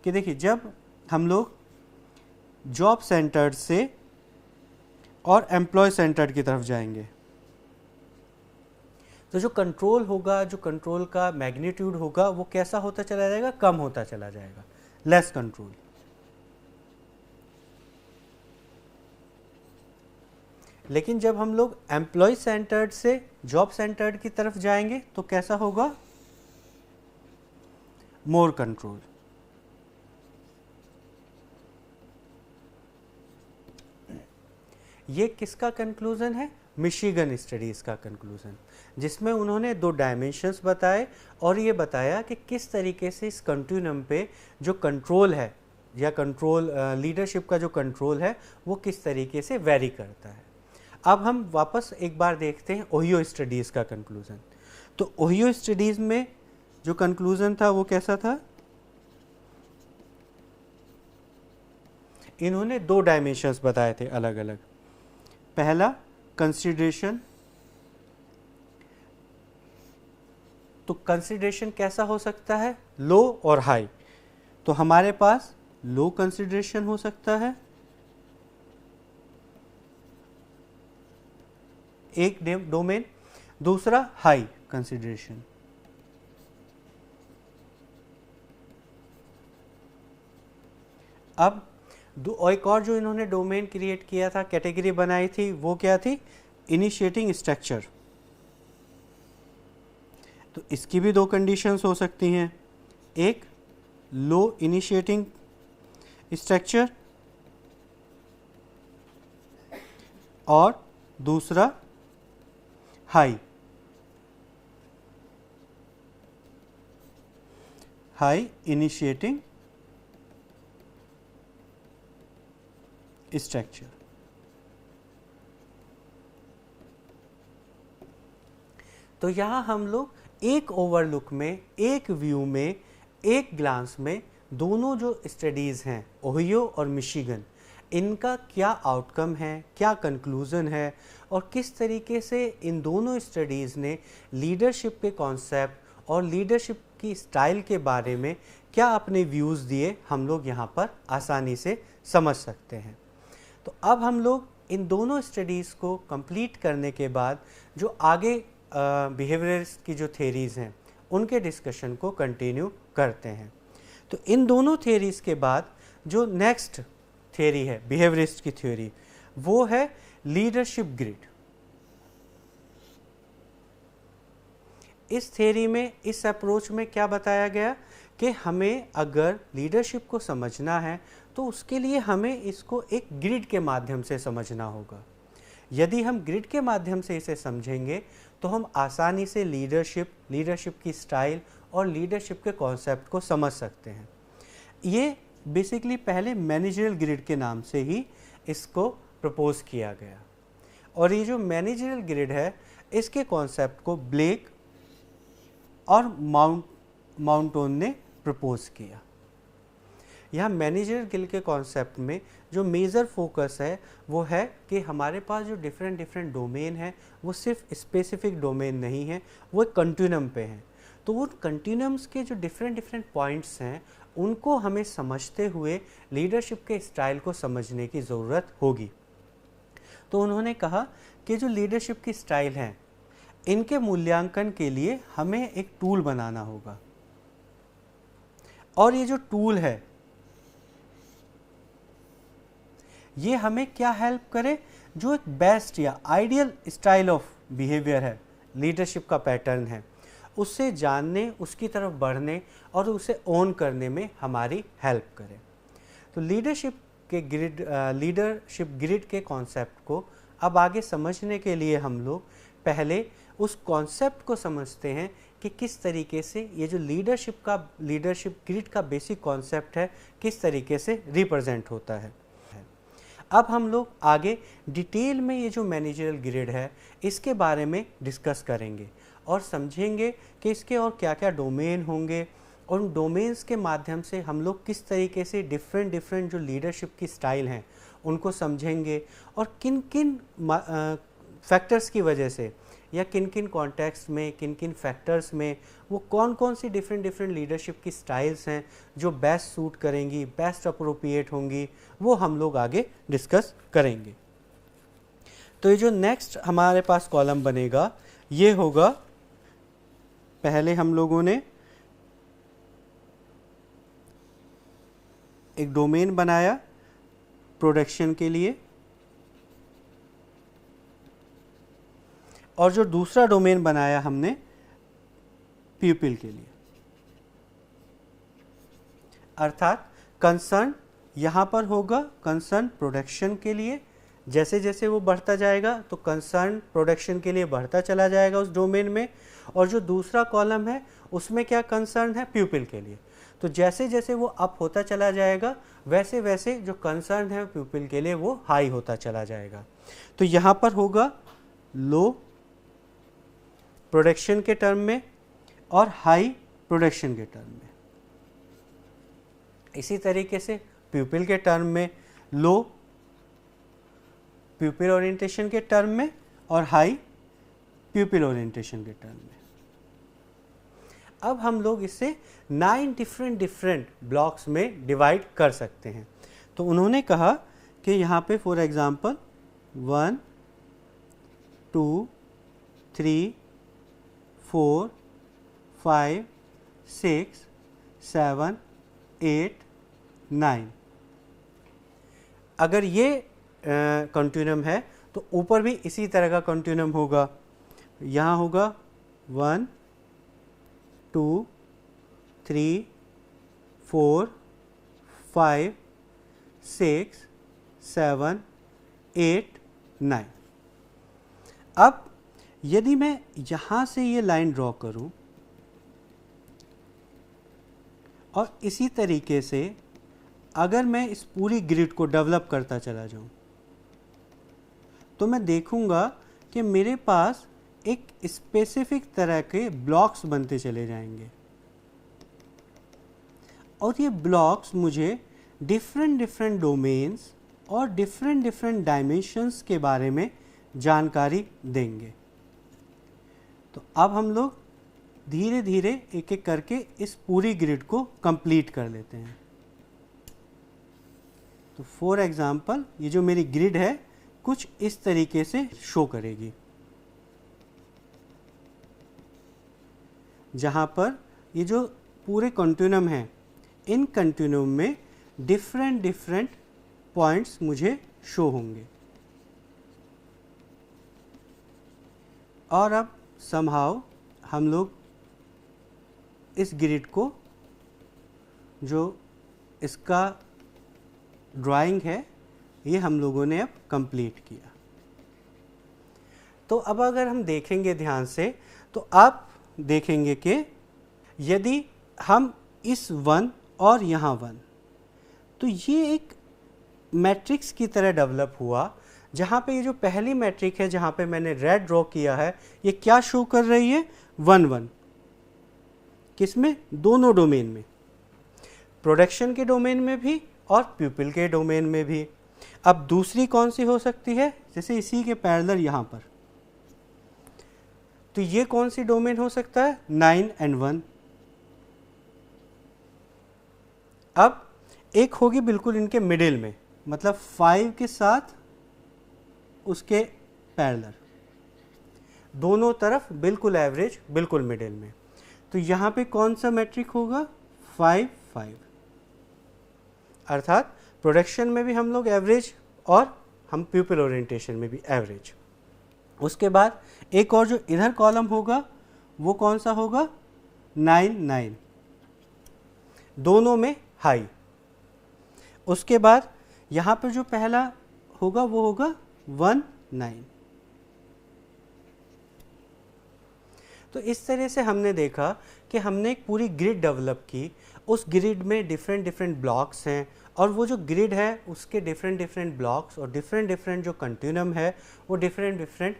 कि देखिए, जब हम लोग जॉब सेंटर से और एम्प्लॉय सेंटर की तरफ जाएंगे तो जो कंट्रोल होगा, जो कंट्रोल का मैग्नीट्यूड होगा वो कैसा होता चला जाएगा, कम होता चला जाएगा, लेस कंट्रोल। लेकिन जब हम लोग एम्प्लॉय सेंटर्ड से जॉब सेंटर्ड की तरफ जाएंगे तो कैसा होगा, मोर कंट्रोल। ये किसका कंक्लूजन है, मिशिगन स्टडीज़ का कंक्लूजन, जिसमें उन्होंने 2 डायमेंशंस बताए और ये बताया कि किस तरीके से इस कंटिन्यूम पे जो कंट्रोल है या कंट्रोल लीडरशिप का जो कंट्रोल है वो किस तरीके से वेरी करता है। अब हम वापस एक बार देखते हैं ओहियो स्टडीज़ का कंक्लूजन। तो ओहियो स्टडीज़ में जो कंक्लूजन था वो कैसा था, इन्होंने 2 डायमेंशंस बताए थे अलग अलग। पहला कंसिडरेशन, तो कंसिडरेशन कैसा हो सकता है, लो और हाई। तो हमारे पास लो कंसिडरेशन हो सकता है एक डोमेन, दूसरा हाई कंसिडरेशन। अब एक और जो इन्होंने डोमेन क्रिएट किया था, कैटेगरी बनाई थी, वो क्या थी, इनिशिएटिंग स्ट्रक्चर। तो इसकी भी 2 कंडीशंस हो सकती हैं, एक लो इनिशिएटिंग स्ट्रक्चर और दूसरा हाई इनिशिएटिंग स्ट्रक्चर। तो यहाँ हम लोग एक ओवरलुक में, एक व्यू में, एक ग्लांस में दोनों जो स्टडीज़ हैं ओहियो और मिशिगन, इनका क्या आउटकम है, क्या कंक्लूज़न है और किस तरीके से इन दोनों स्टडीज़ ने लीडरशिप के कॉन्सेप्ट और लीडरशिप की स्टाइल के बारे में क्या अपने व्यूज़ दिए, हम लोग यहाँ पर आसानी से समझ सकते हैं। तो अब हम लोग इन दोनों स्टडीज़ को कंप्लीट करने के बाद जो आगे बिहेवियरिस्ट की जो थेरीज़ हैं उनके डिस्कशन को कंटिन्यू करते हैं। तो इन दोनों थेरीज़ के बाद जो नेक्स्ट थेरी है बिहेवियरिस्ट की थ्योरी, वो है लीडरशिप ग्रिड। इस थ्योरी में, इस अप्रोच में क्या बताया गया कि हमें अगर लीडरशिप को समझना है तो उसके लिए हमें इसको एक ग्रिड के माध्यम से समझना होगा। यदि हम ग्रिड के माध्यम से इसे समझेंगे तो हम आसानी से लीडरशिप की स्टाइल और लीडरशिप के कॉन्सेप्ट को समझ सकते हैं। ये बेसिकली पहले मैनेजरियल ग्रिड के नाम से ही इसको प्रपोज किया गया और ये जो मैनेजरियल ग्रिड है इसके कॉन्सेप्ट को ब्लेक और माउंटोन ने प्रपोज किया। यहाँ मैनेजरियल ग्रिड के कॉन्सेप्ट में जो मेजर फोकस है वो है कि हमारे पास जो डिफरेंट डोमेन है वो सिर्फ स्पेसिफिक डोमेन नहीं है, वो एक कंटिन्यूम पे हैं। तो वो कंटिन्यूम्स के जो डिफरेंट पॉइंट्स हैं उनको हमें समझते हुए लीडरशिप के स्टाइल को समझने की ज़रूरत होगी। तो उन्होंने कहा कि जो लीडरशिप की स्टाइल हैं इनके मूल्यांकन के लिए हमें एक टूल बनाना होगा और ये जो टूल है ये हमें क्या हेल्प करे, जो एक बेस्ट या आइडियल स्टाइल ऑफ बिहेवियर है, लीडरशिप का पैटर्न है, उससे जानने, उसकी तरफ बढ़ने और उसे ओन करने में हमारी हेल्प करे। तो लीडरशिप ग्रिड के कॉन्सेप्ट को अब आगे समझने के लिए हम लोग पहले उस कॉन्सेप्ट को समझते हैं कि किस तरीके से ये जो लीडरशिप ग्रिड का बेसिक कॉन्सेप्ट है किस तरीके से रिप्रेजेंट होता है। अब हम लोग आगे डिटेल में ये जो मैनेजरियल ग्रिड है इसके बारे में डिस्कस करेंगे और समझेंगे कि इसके और क्या क्या डोमेन होंगे और उन डोमेन्स के माध्यम से हम लोग किस तरीके से डिफरेंट जो लीडरशिप की स्टाइल हैं उनको समझेंगे और किन किन फैक्टर्स की वजह से या किन किन कॉन्टेक्स्ट में, किन किन फैक्टर्स में वो कौन कौन सी डिफरेंट डिफरेंट लीडरशिप की स्टाइल्स हैं जो बेस्ट सूट करेंगी, बेस्ट अप्रोप्रिएट होंगी, वो हम लोग आगे डिस्कस करेंगे। तो ये जो नेक्स्ट हमारे पास कॉलम बनेगा ये होगा, पहले हम लोगों ने एक डोमेन बनाया प्रोडक्शन के लिए और जो दूसरा डोमेन बनाया हमने पीपल के लिए, अर्थात कंसर्न यहाँ पर होगा कंसर्न प्रोडक्शन के लिए। जैसे जैसे वो बढ़ता जाएगा तो कंसर्न प्रोडक्शन के लिए बढ़ता चला जाएगा उस डोमेन में, और जो दूसरा कॉलम है उसमें क्या कंसर्न है पीपल के लिए। तो जैसे जैसे वो अप होता चला जाएगा वैसे वैसे जो कंसर्न है पीपल के लिए वो हाई होता चला जाएगा। तो यहाँ पर होगा लो प्रोडक्शन के टर्म में और हाई प्रोडक्शन के टर्म में। इसी तरीके से पीपल के टर्म में लो पीपल ओरिएंटेशन के टर्म में और हाई पीपल ओरिएंटेशन के टर्म में। अब हम लोग इसे 9 डिफरेंट ब्लॉक्स में डिवाइड कर सकते हैं। तो उन्होंने कहा कि यहाँ पे फॉर एग्जांपल 1 2 3 4 5 6 7 8 9, अगर ये कंटिन्यूम है तो ऊपर भी इसी तरह का कंटिन्यूम होगा। यहाँ होगा 1 2 3 4 5 6 7 8 9। अब यदि मैं यहाँ से ये लाइन ड्रॉ करूँ और इसी तरीके से अगर मैं इस पूरी ग्रिड को डेवलप करता चला जाऊँ तो मैं देखूँगा कि मेरे पास एक स्पेसिफिक तरह के ब्लॉक्स बनते चले जाएंगे और ये ब्लॉक्स मुझे डिफरेंट डोमेन्स और डिफरेंट डायमेंशंस के बारे में जानकारी देंगे। तो अब हम लोग धीरे धीरे एक एक करके इस पूरी ग्रिड को कंप्लीट कर लेते हैं। तो फॉर एग्जांपल ये जो मेरी ग्रिड है कुछ इस तरीके से शो करेगी, जहाँ पर ये जो पूरे कंटिन्यूम है इन कंटिन्यूम में डिफरेंट पॉइंट्स मुझे शो होंगे। और अब समहाउ हम लोग इस ग्रिड को जो इसका ड्राइंग है ये हम लोगों ने अब कंप्लीट किया। तो अब अगर हम देखेंगे ध्यान से तो आप देखेंगे कि यदि हम इस 1 और यहाँ 1, तो ये एक मैट्रिक्स की तरह डेवलप हुआ, जहाँ पे ये जो पहली मैट्रिक है जहाँ पे मैंने रेड ड्रॉ किया है ये क्या शो कर रही है 1 1। किसमें? दोनों डोमेन में, प्रोडक्शन के डोमेन में भी और पीपल के डोमेन में भी। अब दूसरी कौन सी हो सकती है? जैसे इसी के पैरेलल यहाँ पर, तो ये कौन सी डोमेन हो सकता है? 9 और 1। अब एक होगी बिल्कुल इनके मिडिल में, मतलब 5 के साथ उसके पैरेलल, दोनों तरफ बिल्कुल एवरेज, बिल्कुल मिडिल में। तो यहाँ पे कौन सा मैट्रिक होगा? 5 5। अर्थात प्रोडक्शन में भी हम लोग एवरेज और हम पीपल ओरिएंटेशन में भी एवरेज। उसके बाद एक और जो इधर कॉलम होगा वो कौन सा होगा? 9 9, दोनों में हाई। उसके बाद यहाँ पर जो पहला होगा वो होगा 1 9। तो इस तरह से हमने देखा कि हमने एक पूरी ग्रिड डेवलप की। उस ग्रिड में डिफरेंट ब्लॉक्स हैं और वो जो ग्रिड है उसके डिफरेंट ब्लॉक्स और डिफरेंट जो कंटिन्यूम है वो डिफरेंट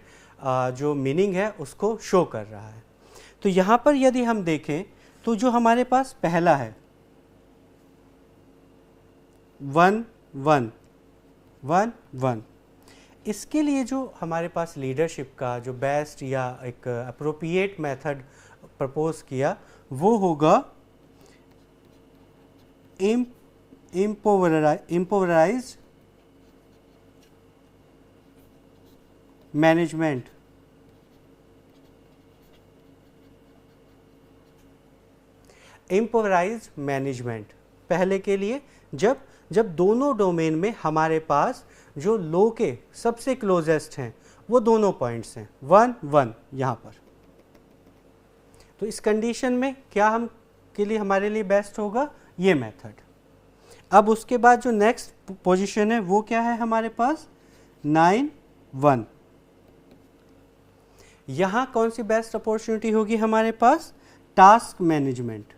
जो मीनिंग है उसको शो कर रहा है। तो यहाँ पर यदि हम देखें तो जो हमारे पास पहला है 1 1, 1 1। इसके लिए जो हमारे पास लीडरशिप का जो बेस्ट या एक अप्रोप्रिएट मेथड प्रपोज किया वो होगा इम्पोवराइज्ड मैनेजमेंट। इम्पोवराइज्ड मैनेजमेंट पहले के लिए जब दोनों डोमेन में हमारे पास जो लो के सबसे क्लोजेस्ट हैं वो दोनों पॉइंट्स हैं 1 1 यहाँ पर, तो इस कंडीशन में क्या हम के लिए हमारे लिए बेस्ट होगा ये मेथड। अब उसके बाद जो नेक्स्ट पोजीशन है वो क्या है हमारे पास 9 1। यहाँ कौन सी बेस्ट अपॉर्चुनिटी होगी हमारे पास टास्क मैनेजमेंट।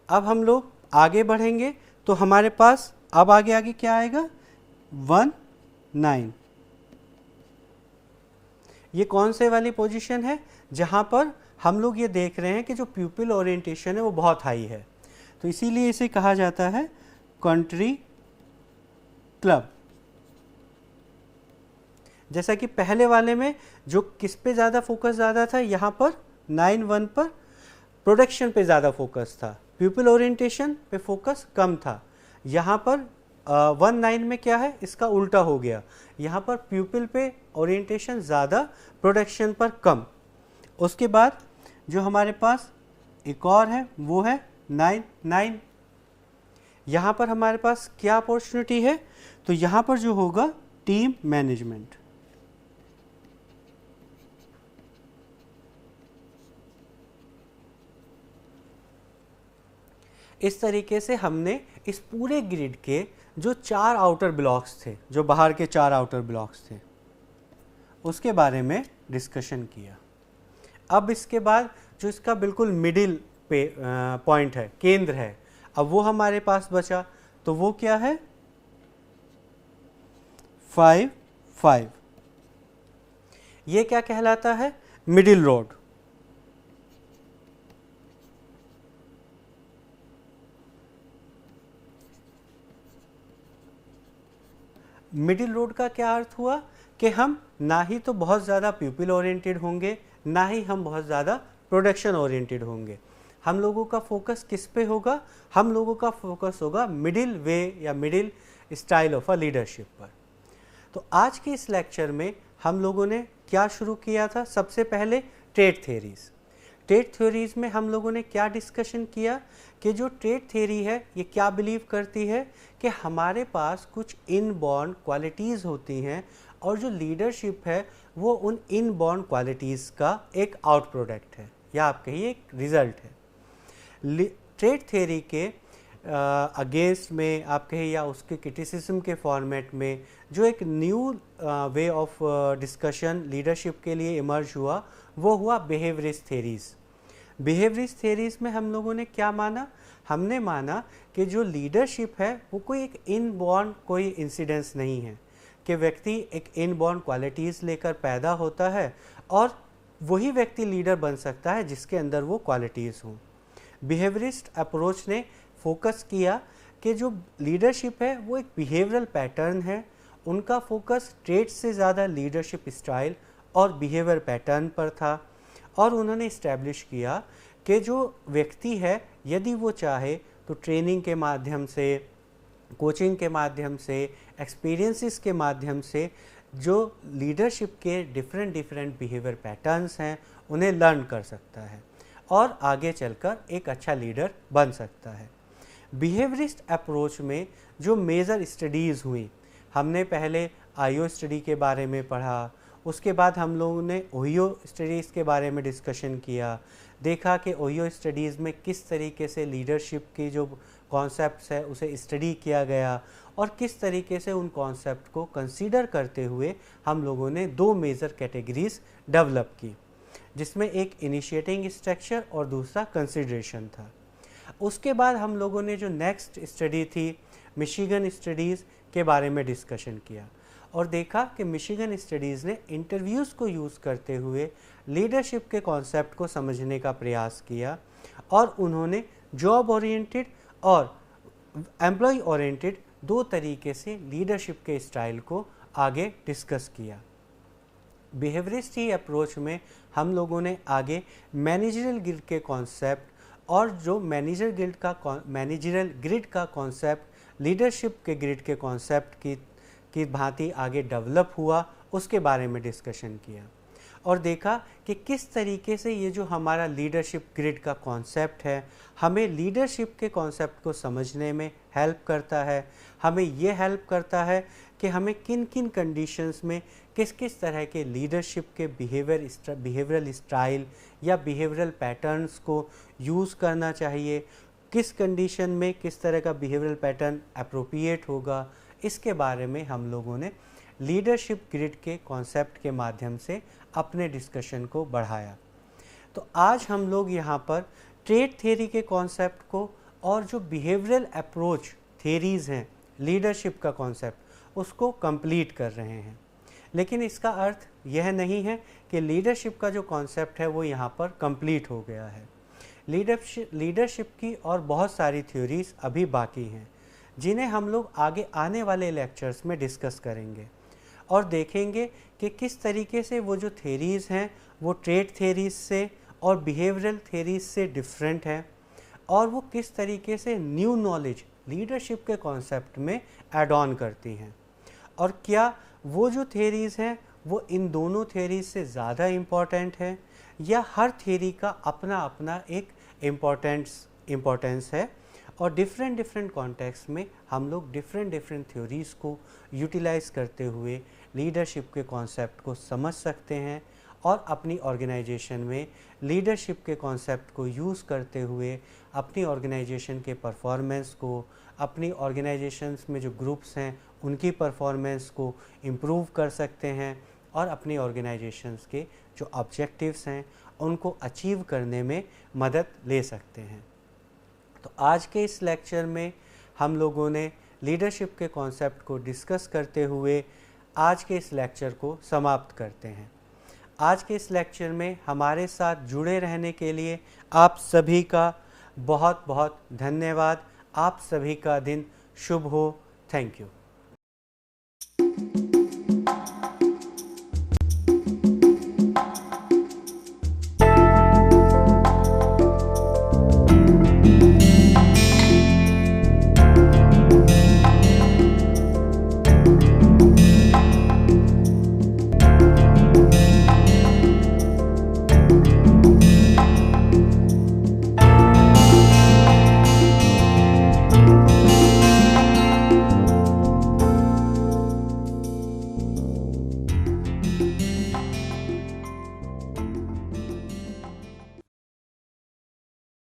अब हम लोग आगे बढ़ेंगे तो हमारे पास अब आगे क्या आएगा 1 9। ये कौन से वाली पोजीशन है जहाँ पर हम लोग ये देख रहे हैं कि जो प्यूपिल ओरिएंटेशन है वो बहुत हाई है, तो इसीलिए इसे कहा जाता है कंट्री क्लब। जैसा कि पहले वाले में जो किस पे ज़्यादा फोकस ज़्यादा था, यहाँ पर 9 1 पर प्रोडक्शन पे ज़्यादा फोकस था, प्यूपिल ओरिएंटेशन पे फोकस कम था। यहाँ पर 1 9 में क्या है इसका उल्टा हो गया, यहाँ पर प्यूपिल पे ओरिएंटेशन ज़्यादा, प्रोडक्शन पर कम। उसके बाद जो हमारे पास एक और है वो है 9 9। यहाँ पर हमारे पास क्या अपॉर्चुनिटी है, तो यहाँ पर जो होगा टीम मैनेजमेंट। इस तरीके से हमने इस पूरे ग्रिड के जो 4 आउटर ब्लॉक्स थे, जो बाहर के 4 आउटर ब्लॉक्स थे, उसके बारे में डिस्कशन किया। अब इसके बाद जो इसका बिल्कुल मिडिल पे पॉइंट है, केंद्र है, अब वो हमारे पास बचा, तो वो क्या है 5 5। ये क्या कहलाता है मिडिल रोड। मिडिल रोड का क्या अर्थ हुआ कि हम ना ही तो बहुत ज़्यादा प्यूपिल ओरिएंटेड होंगे, ना ही हम बहुत ज़्यादा प्रोडक्शन ओरिएंटेड होंगे। हम लोगों का फोकस किस पे होगा, हम लोगों का फोकस होगा मिडिल वे या middle style of a leadership पर। तो आज के इस लेक्चर में हम लोगों ने क्या शुरू किया था, सबसे पहले ट्रेड थ्योरीज। ट्रेड थ्योरीज में हम लोगों ने क्या डिस्कशन किया कि जो ट्रेड थ्योरी है ये क्या बिलीव करती है कि हमारे पास कुछ इनबॉर्न क्वालिटीज़ होती हैं और जो लीडरशिप है वो उन इनबॉर्न क्वालिटीज़ का एक आउट प्रोडक्ट है या आप कहिए एक रिजल्ट है। ट्रेड थ्योरी के अगेंस्ट में आप कहिए या उसके क्रिटिसिज्म के फॉर्मेट में जो एक new way of discussion leadership के लिए इमर्ज हुआ वो हुआ बिहेवियरिस्ट थ्योरीज। बिहेवियरिस्ट थ्योरीज में हम लोगों ने क्या माना, हमने माना कि जो लीडरशिप है वो कोई एक इनबॉर्न कोई इंसिडेंस नहीं है कि व्यक्ति एक इनबॉर्न क्वालिटीज़ लेकर पैदा होता है और वही व्यक्ति लीडर बन सकता है जिसके अंदर वो क्वालिटीज़ हों। बिहेवियरिस्ट अप्रोच ने फोकस किया कि जो लीडरशिप है वो एक बिहेवियरल पैटर्न है, उनका फोकस ट्रेड्स से ज़्यादा लीडरशिप स्टाइल और बिहेवियर पैटर्न पर था। और उन्होंने इस्टेब्लिश किया कि जो व्यक्ति है यदि वो चाहे तो ट्रेनिंग के माध्यम से, कोचिंग के माध्यम से, एक्सपीरियंसेस के माध्यम से जो लीडरशिप के डिफरेंट बिहेवियर पैटर्न्स हैं उन्हें लर्न कर सकता है और आगे चलकर एक अच्छा लीडर बन सकता है। बिहेवियरिस्ट अप्रोच में जो मेजर स्टडीज़ हुई, हमने पहले आईओ स्टडी के बारे में पढ़ा, उसके बाद हम लोगों ने ओहियो स्टडीज़ के बारे में डिस्कशन किया, देखा कि ओहियो स्टडीज़ में किस तरीके से लीडरशिप की जो कॉन्सेप्ट्स है उसे स्टडी किया गया और किस तरीके से उन कॉन्सेप्ट को कंसीडर करते हुए हम लोगों ने 2 मेजर कैटेगरीज डेवलप की, जिसमें एक इनिशिएटिंग स्ट्रक्चर और दूसरा कंसिडरेशन था। उसके बाद हम लोगों ने जो नेक्स्ट स्टडी थी मिशिगन स्टडीज़ के बारे में डिस्कशन किया और देखा कि मिशिगन स्टडीज़ ने इंटरव्यूज़ को यूज़ करते हुए लीडरशिप के कॉन्सेप्ट को समझने का प्रयास किया और उन्होंने जॉब ओरिएंटेड और एम्प्लॉय ओरिएंटेड दो तरीके से लीडरशिप के स्टाइल को आगे डिस्कस किया। बिहेवियरिस्ट अप्रोच में हम लोगों ने आगे मैनेजरल ग्रिड के कॉन्सेप्ट और जो मैनेजरल ग्रिड का कॉन्सेप्ट लीडरशिप के ग्रिड के कॉन्सेप्ट की भांति आगे डेवलप हुआ, उसके बारे में डिस्कशन किया और देखा कि किस तरीके से ये जो हमारा लीडरशिप ग्रिड का कॉन्सेप्ट है हमें लीडरशिप के कॉन्सेप्ट को समझने में हेल्प करता है। हमें ये हेल्प करता है कि हमें किन किन कंडीशंस में किस किस तरह के लीडरशिप के बिहेवियरल स्टाइल या बिहेवियरल पैटर्न्स को यूज़ करना चाहिए, किस कंडीशन में किस तरह का बिहेवियरल पैटर्न अप्रोप्रिएट होगा। इसके बारे में हम लोगों ने लीडरशिप ग्रिड के कॉन्सेप्ट के माध्यम से अपने डिस्कशन को बढ़ाया। तो आज हम लोग यहाँ पर ट्रेड थ्योरी के कॉन्सेप्ट को और जो बिहेवियरल अप्रोच थ्योरीज़ हैं लीडरशिप का कॉन्सेप्ट उसको कंप्लीट कर रहे हैं। लेकिन इसका अर्थ यह नहीं है कि लीडरशिप का जो कॉन्सेप्ट है वो यहाँ पर कंप्लीट हो गया है। लीडरशिप की और बहुत सारी थ्योरीज़ अभी बाकी हैं जिन्हें हम लोग आगे आने वाले लेक्चर्स में डिस्कस करेंगे और देखेंगे कि किस तरीके से वो जो थ्योरीज़ हैं वो ट्रेड थ्योरीज़ से और बिहेवियरल थ्योरीज़ से डिफरेंट है और वो किस तरीके से न्यू नॉलेज लीडरशिप के कॉन्सेप्ट में ऐड ऑन करती हैं और क्या वो जो थ्योरीज़ हैं वो इन दोनों थ्योरीज़ से ज़्यादा इम्पॉर्टेंट है या हर थ्योरी का अपना अपना एक इम्पोर्टेंस है और डिफरेंट कॉन्टेक्स्ट में हम लोग डिफरेंट थ्योरीज़ को यूटिलाइज़ करते हुए लीडरशिप के कॉन्सेप्ट को समझ सकते हैं और अपनी ऑर्गेनाइजेशन में लीडरशिप के कॉन्सेप्ट को यूज़ करते हुए अपनी ऑर्गेनाइजेशन के परफॉर्मेंस को, अपनी ऑर्गेनाइजेशंस में जो ग्रुप्स हैं उनकी परफॉर्मेंस को इम्प्रूव कर सकते हैं और अपनी ऑर्गेनाइजेशंस के जो ऑब्जेक्टिव्स हैं उनको अचीव करने में मदद ले सकते हैं। तो आज के इस लेक्चर में हम लोगों ने लीडरशिप के कॉन्सेप्ट को डिस्कस करते हुए आज के इस लेक्चर को समाप्त करते हैं। आज के इस लेक्चर में हमारे साथ जुड़े रहने के लिए आप सभी का बहुत बहुत धन्यवाद। आप सभी का दिन शुभ हो। Thank you.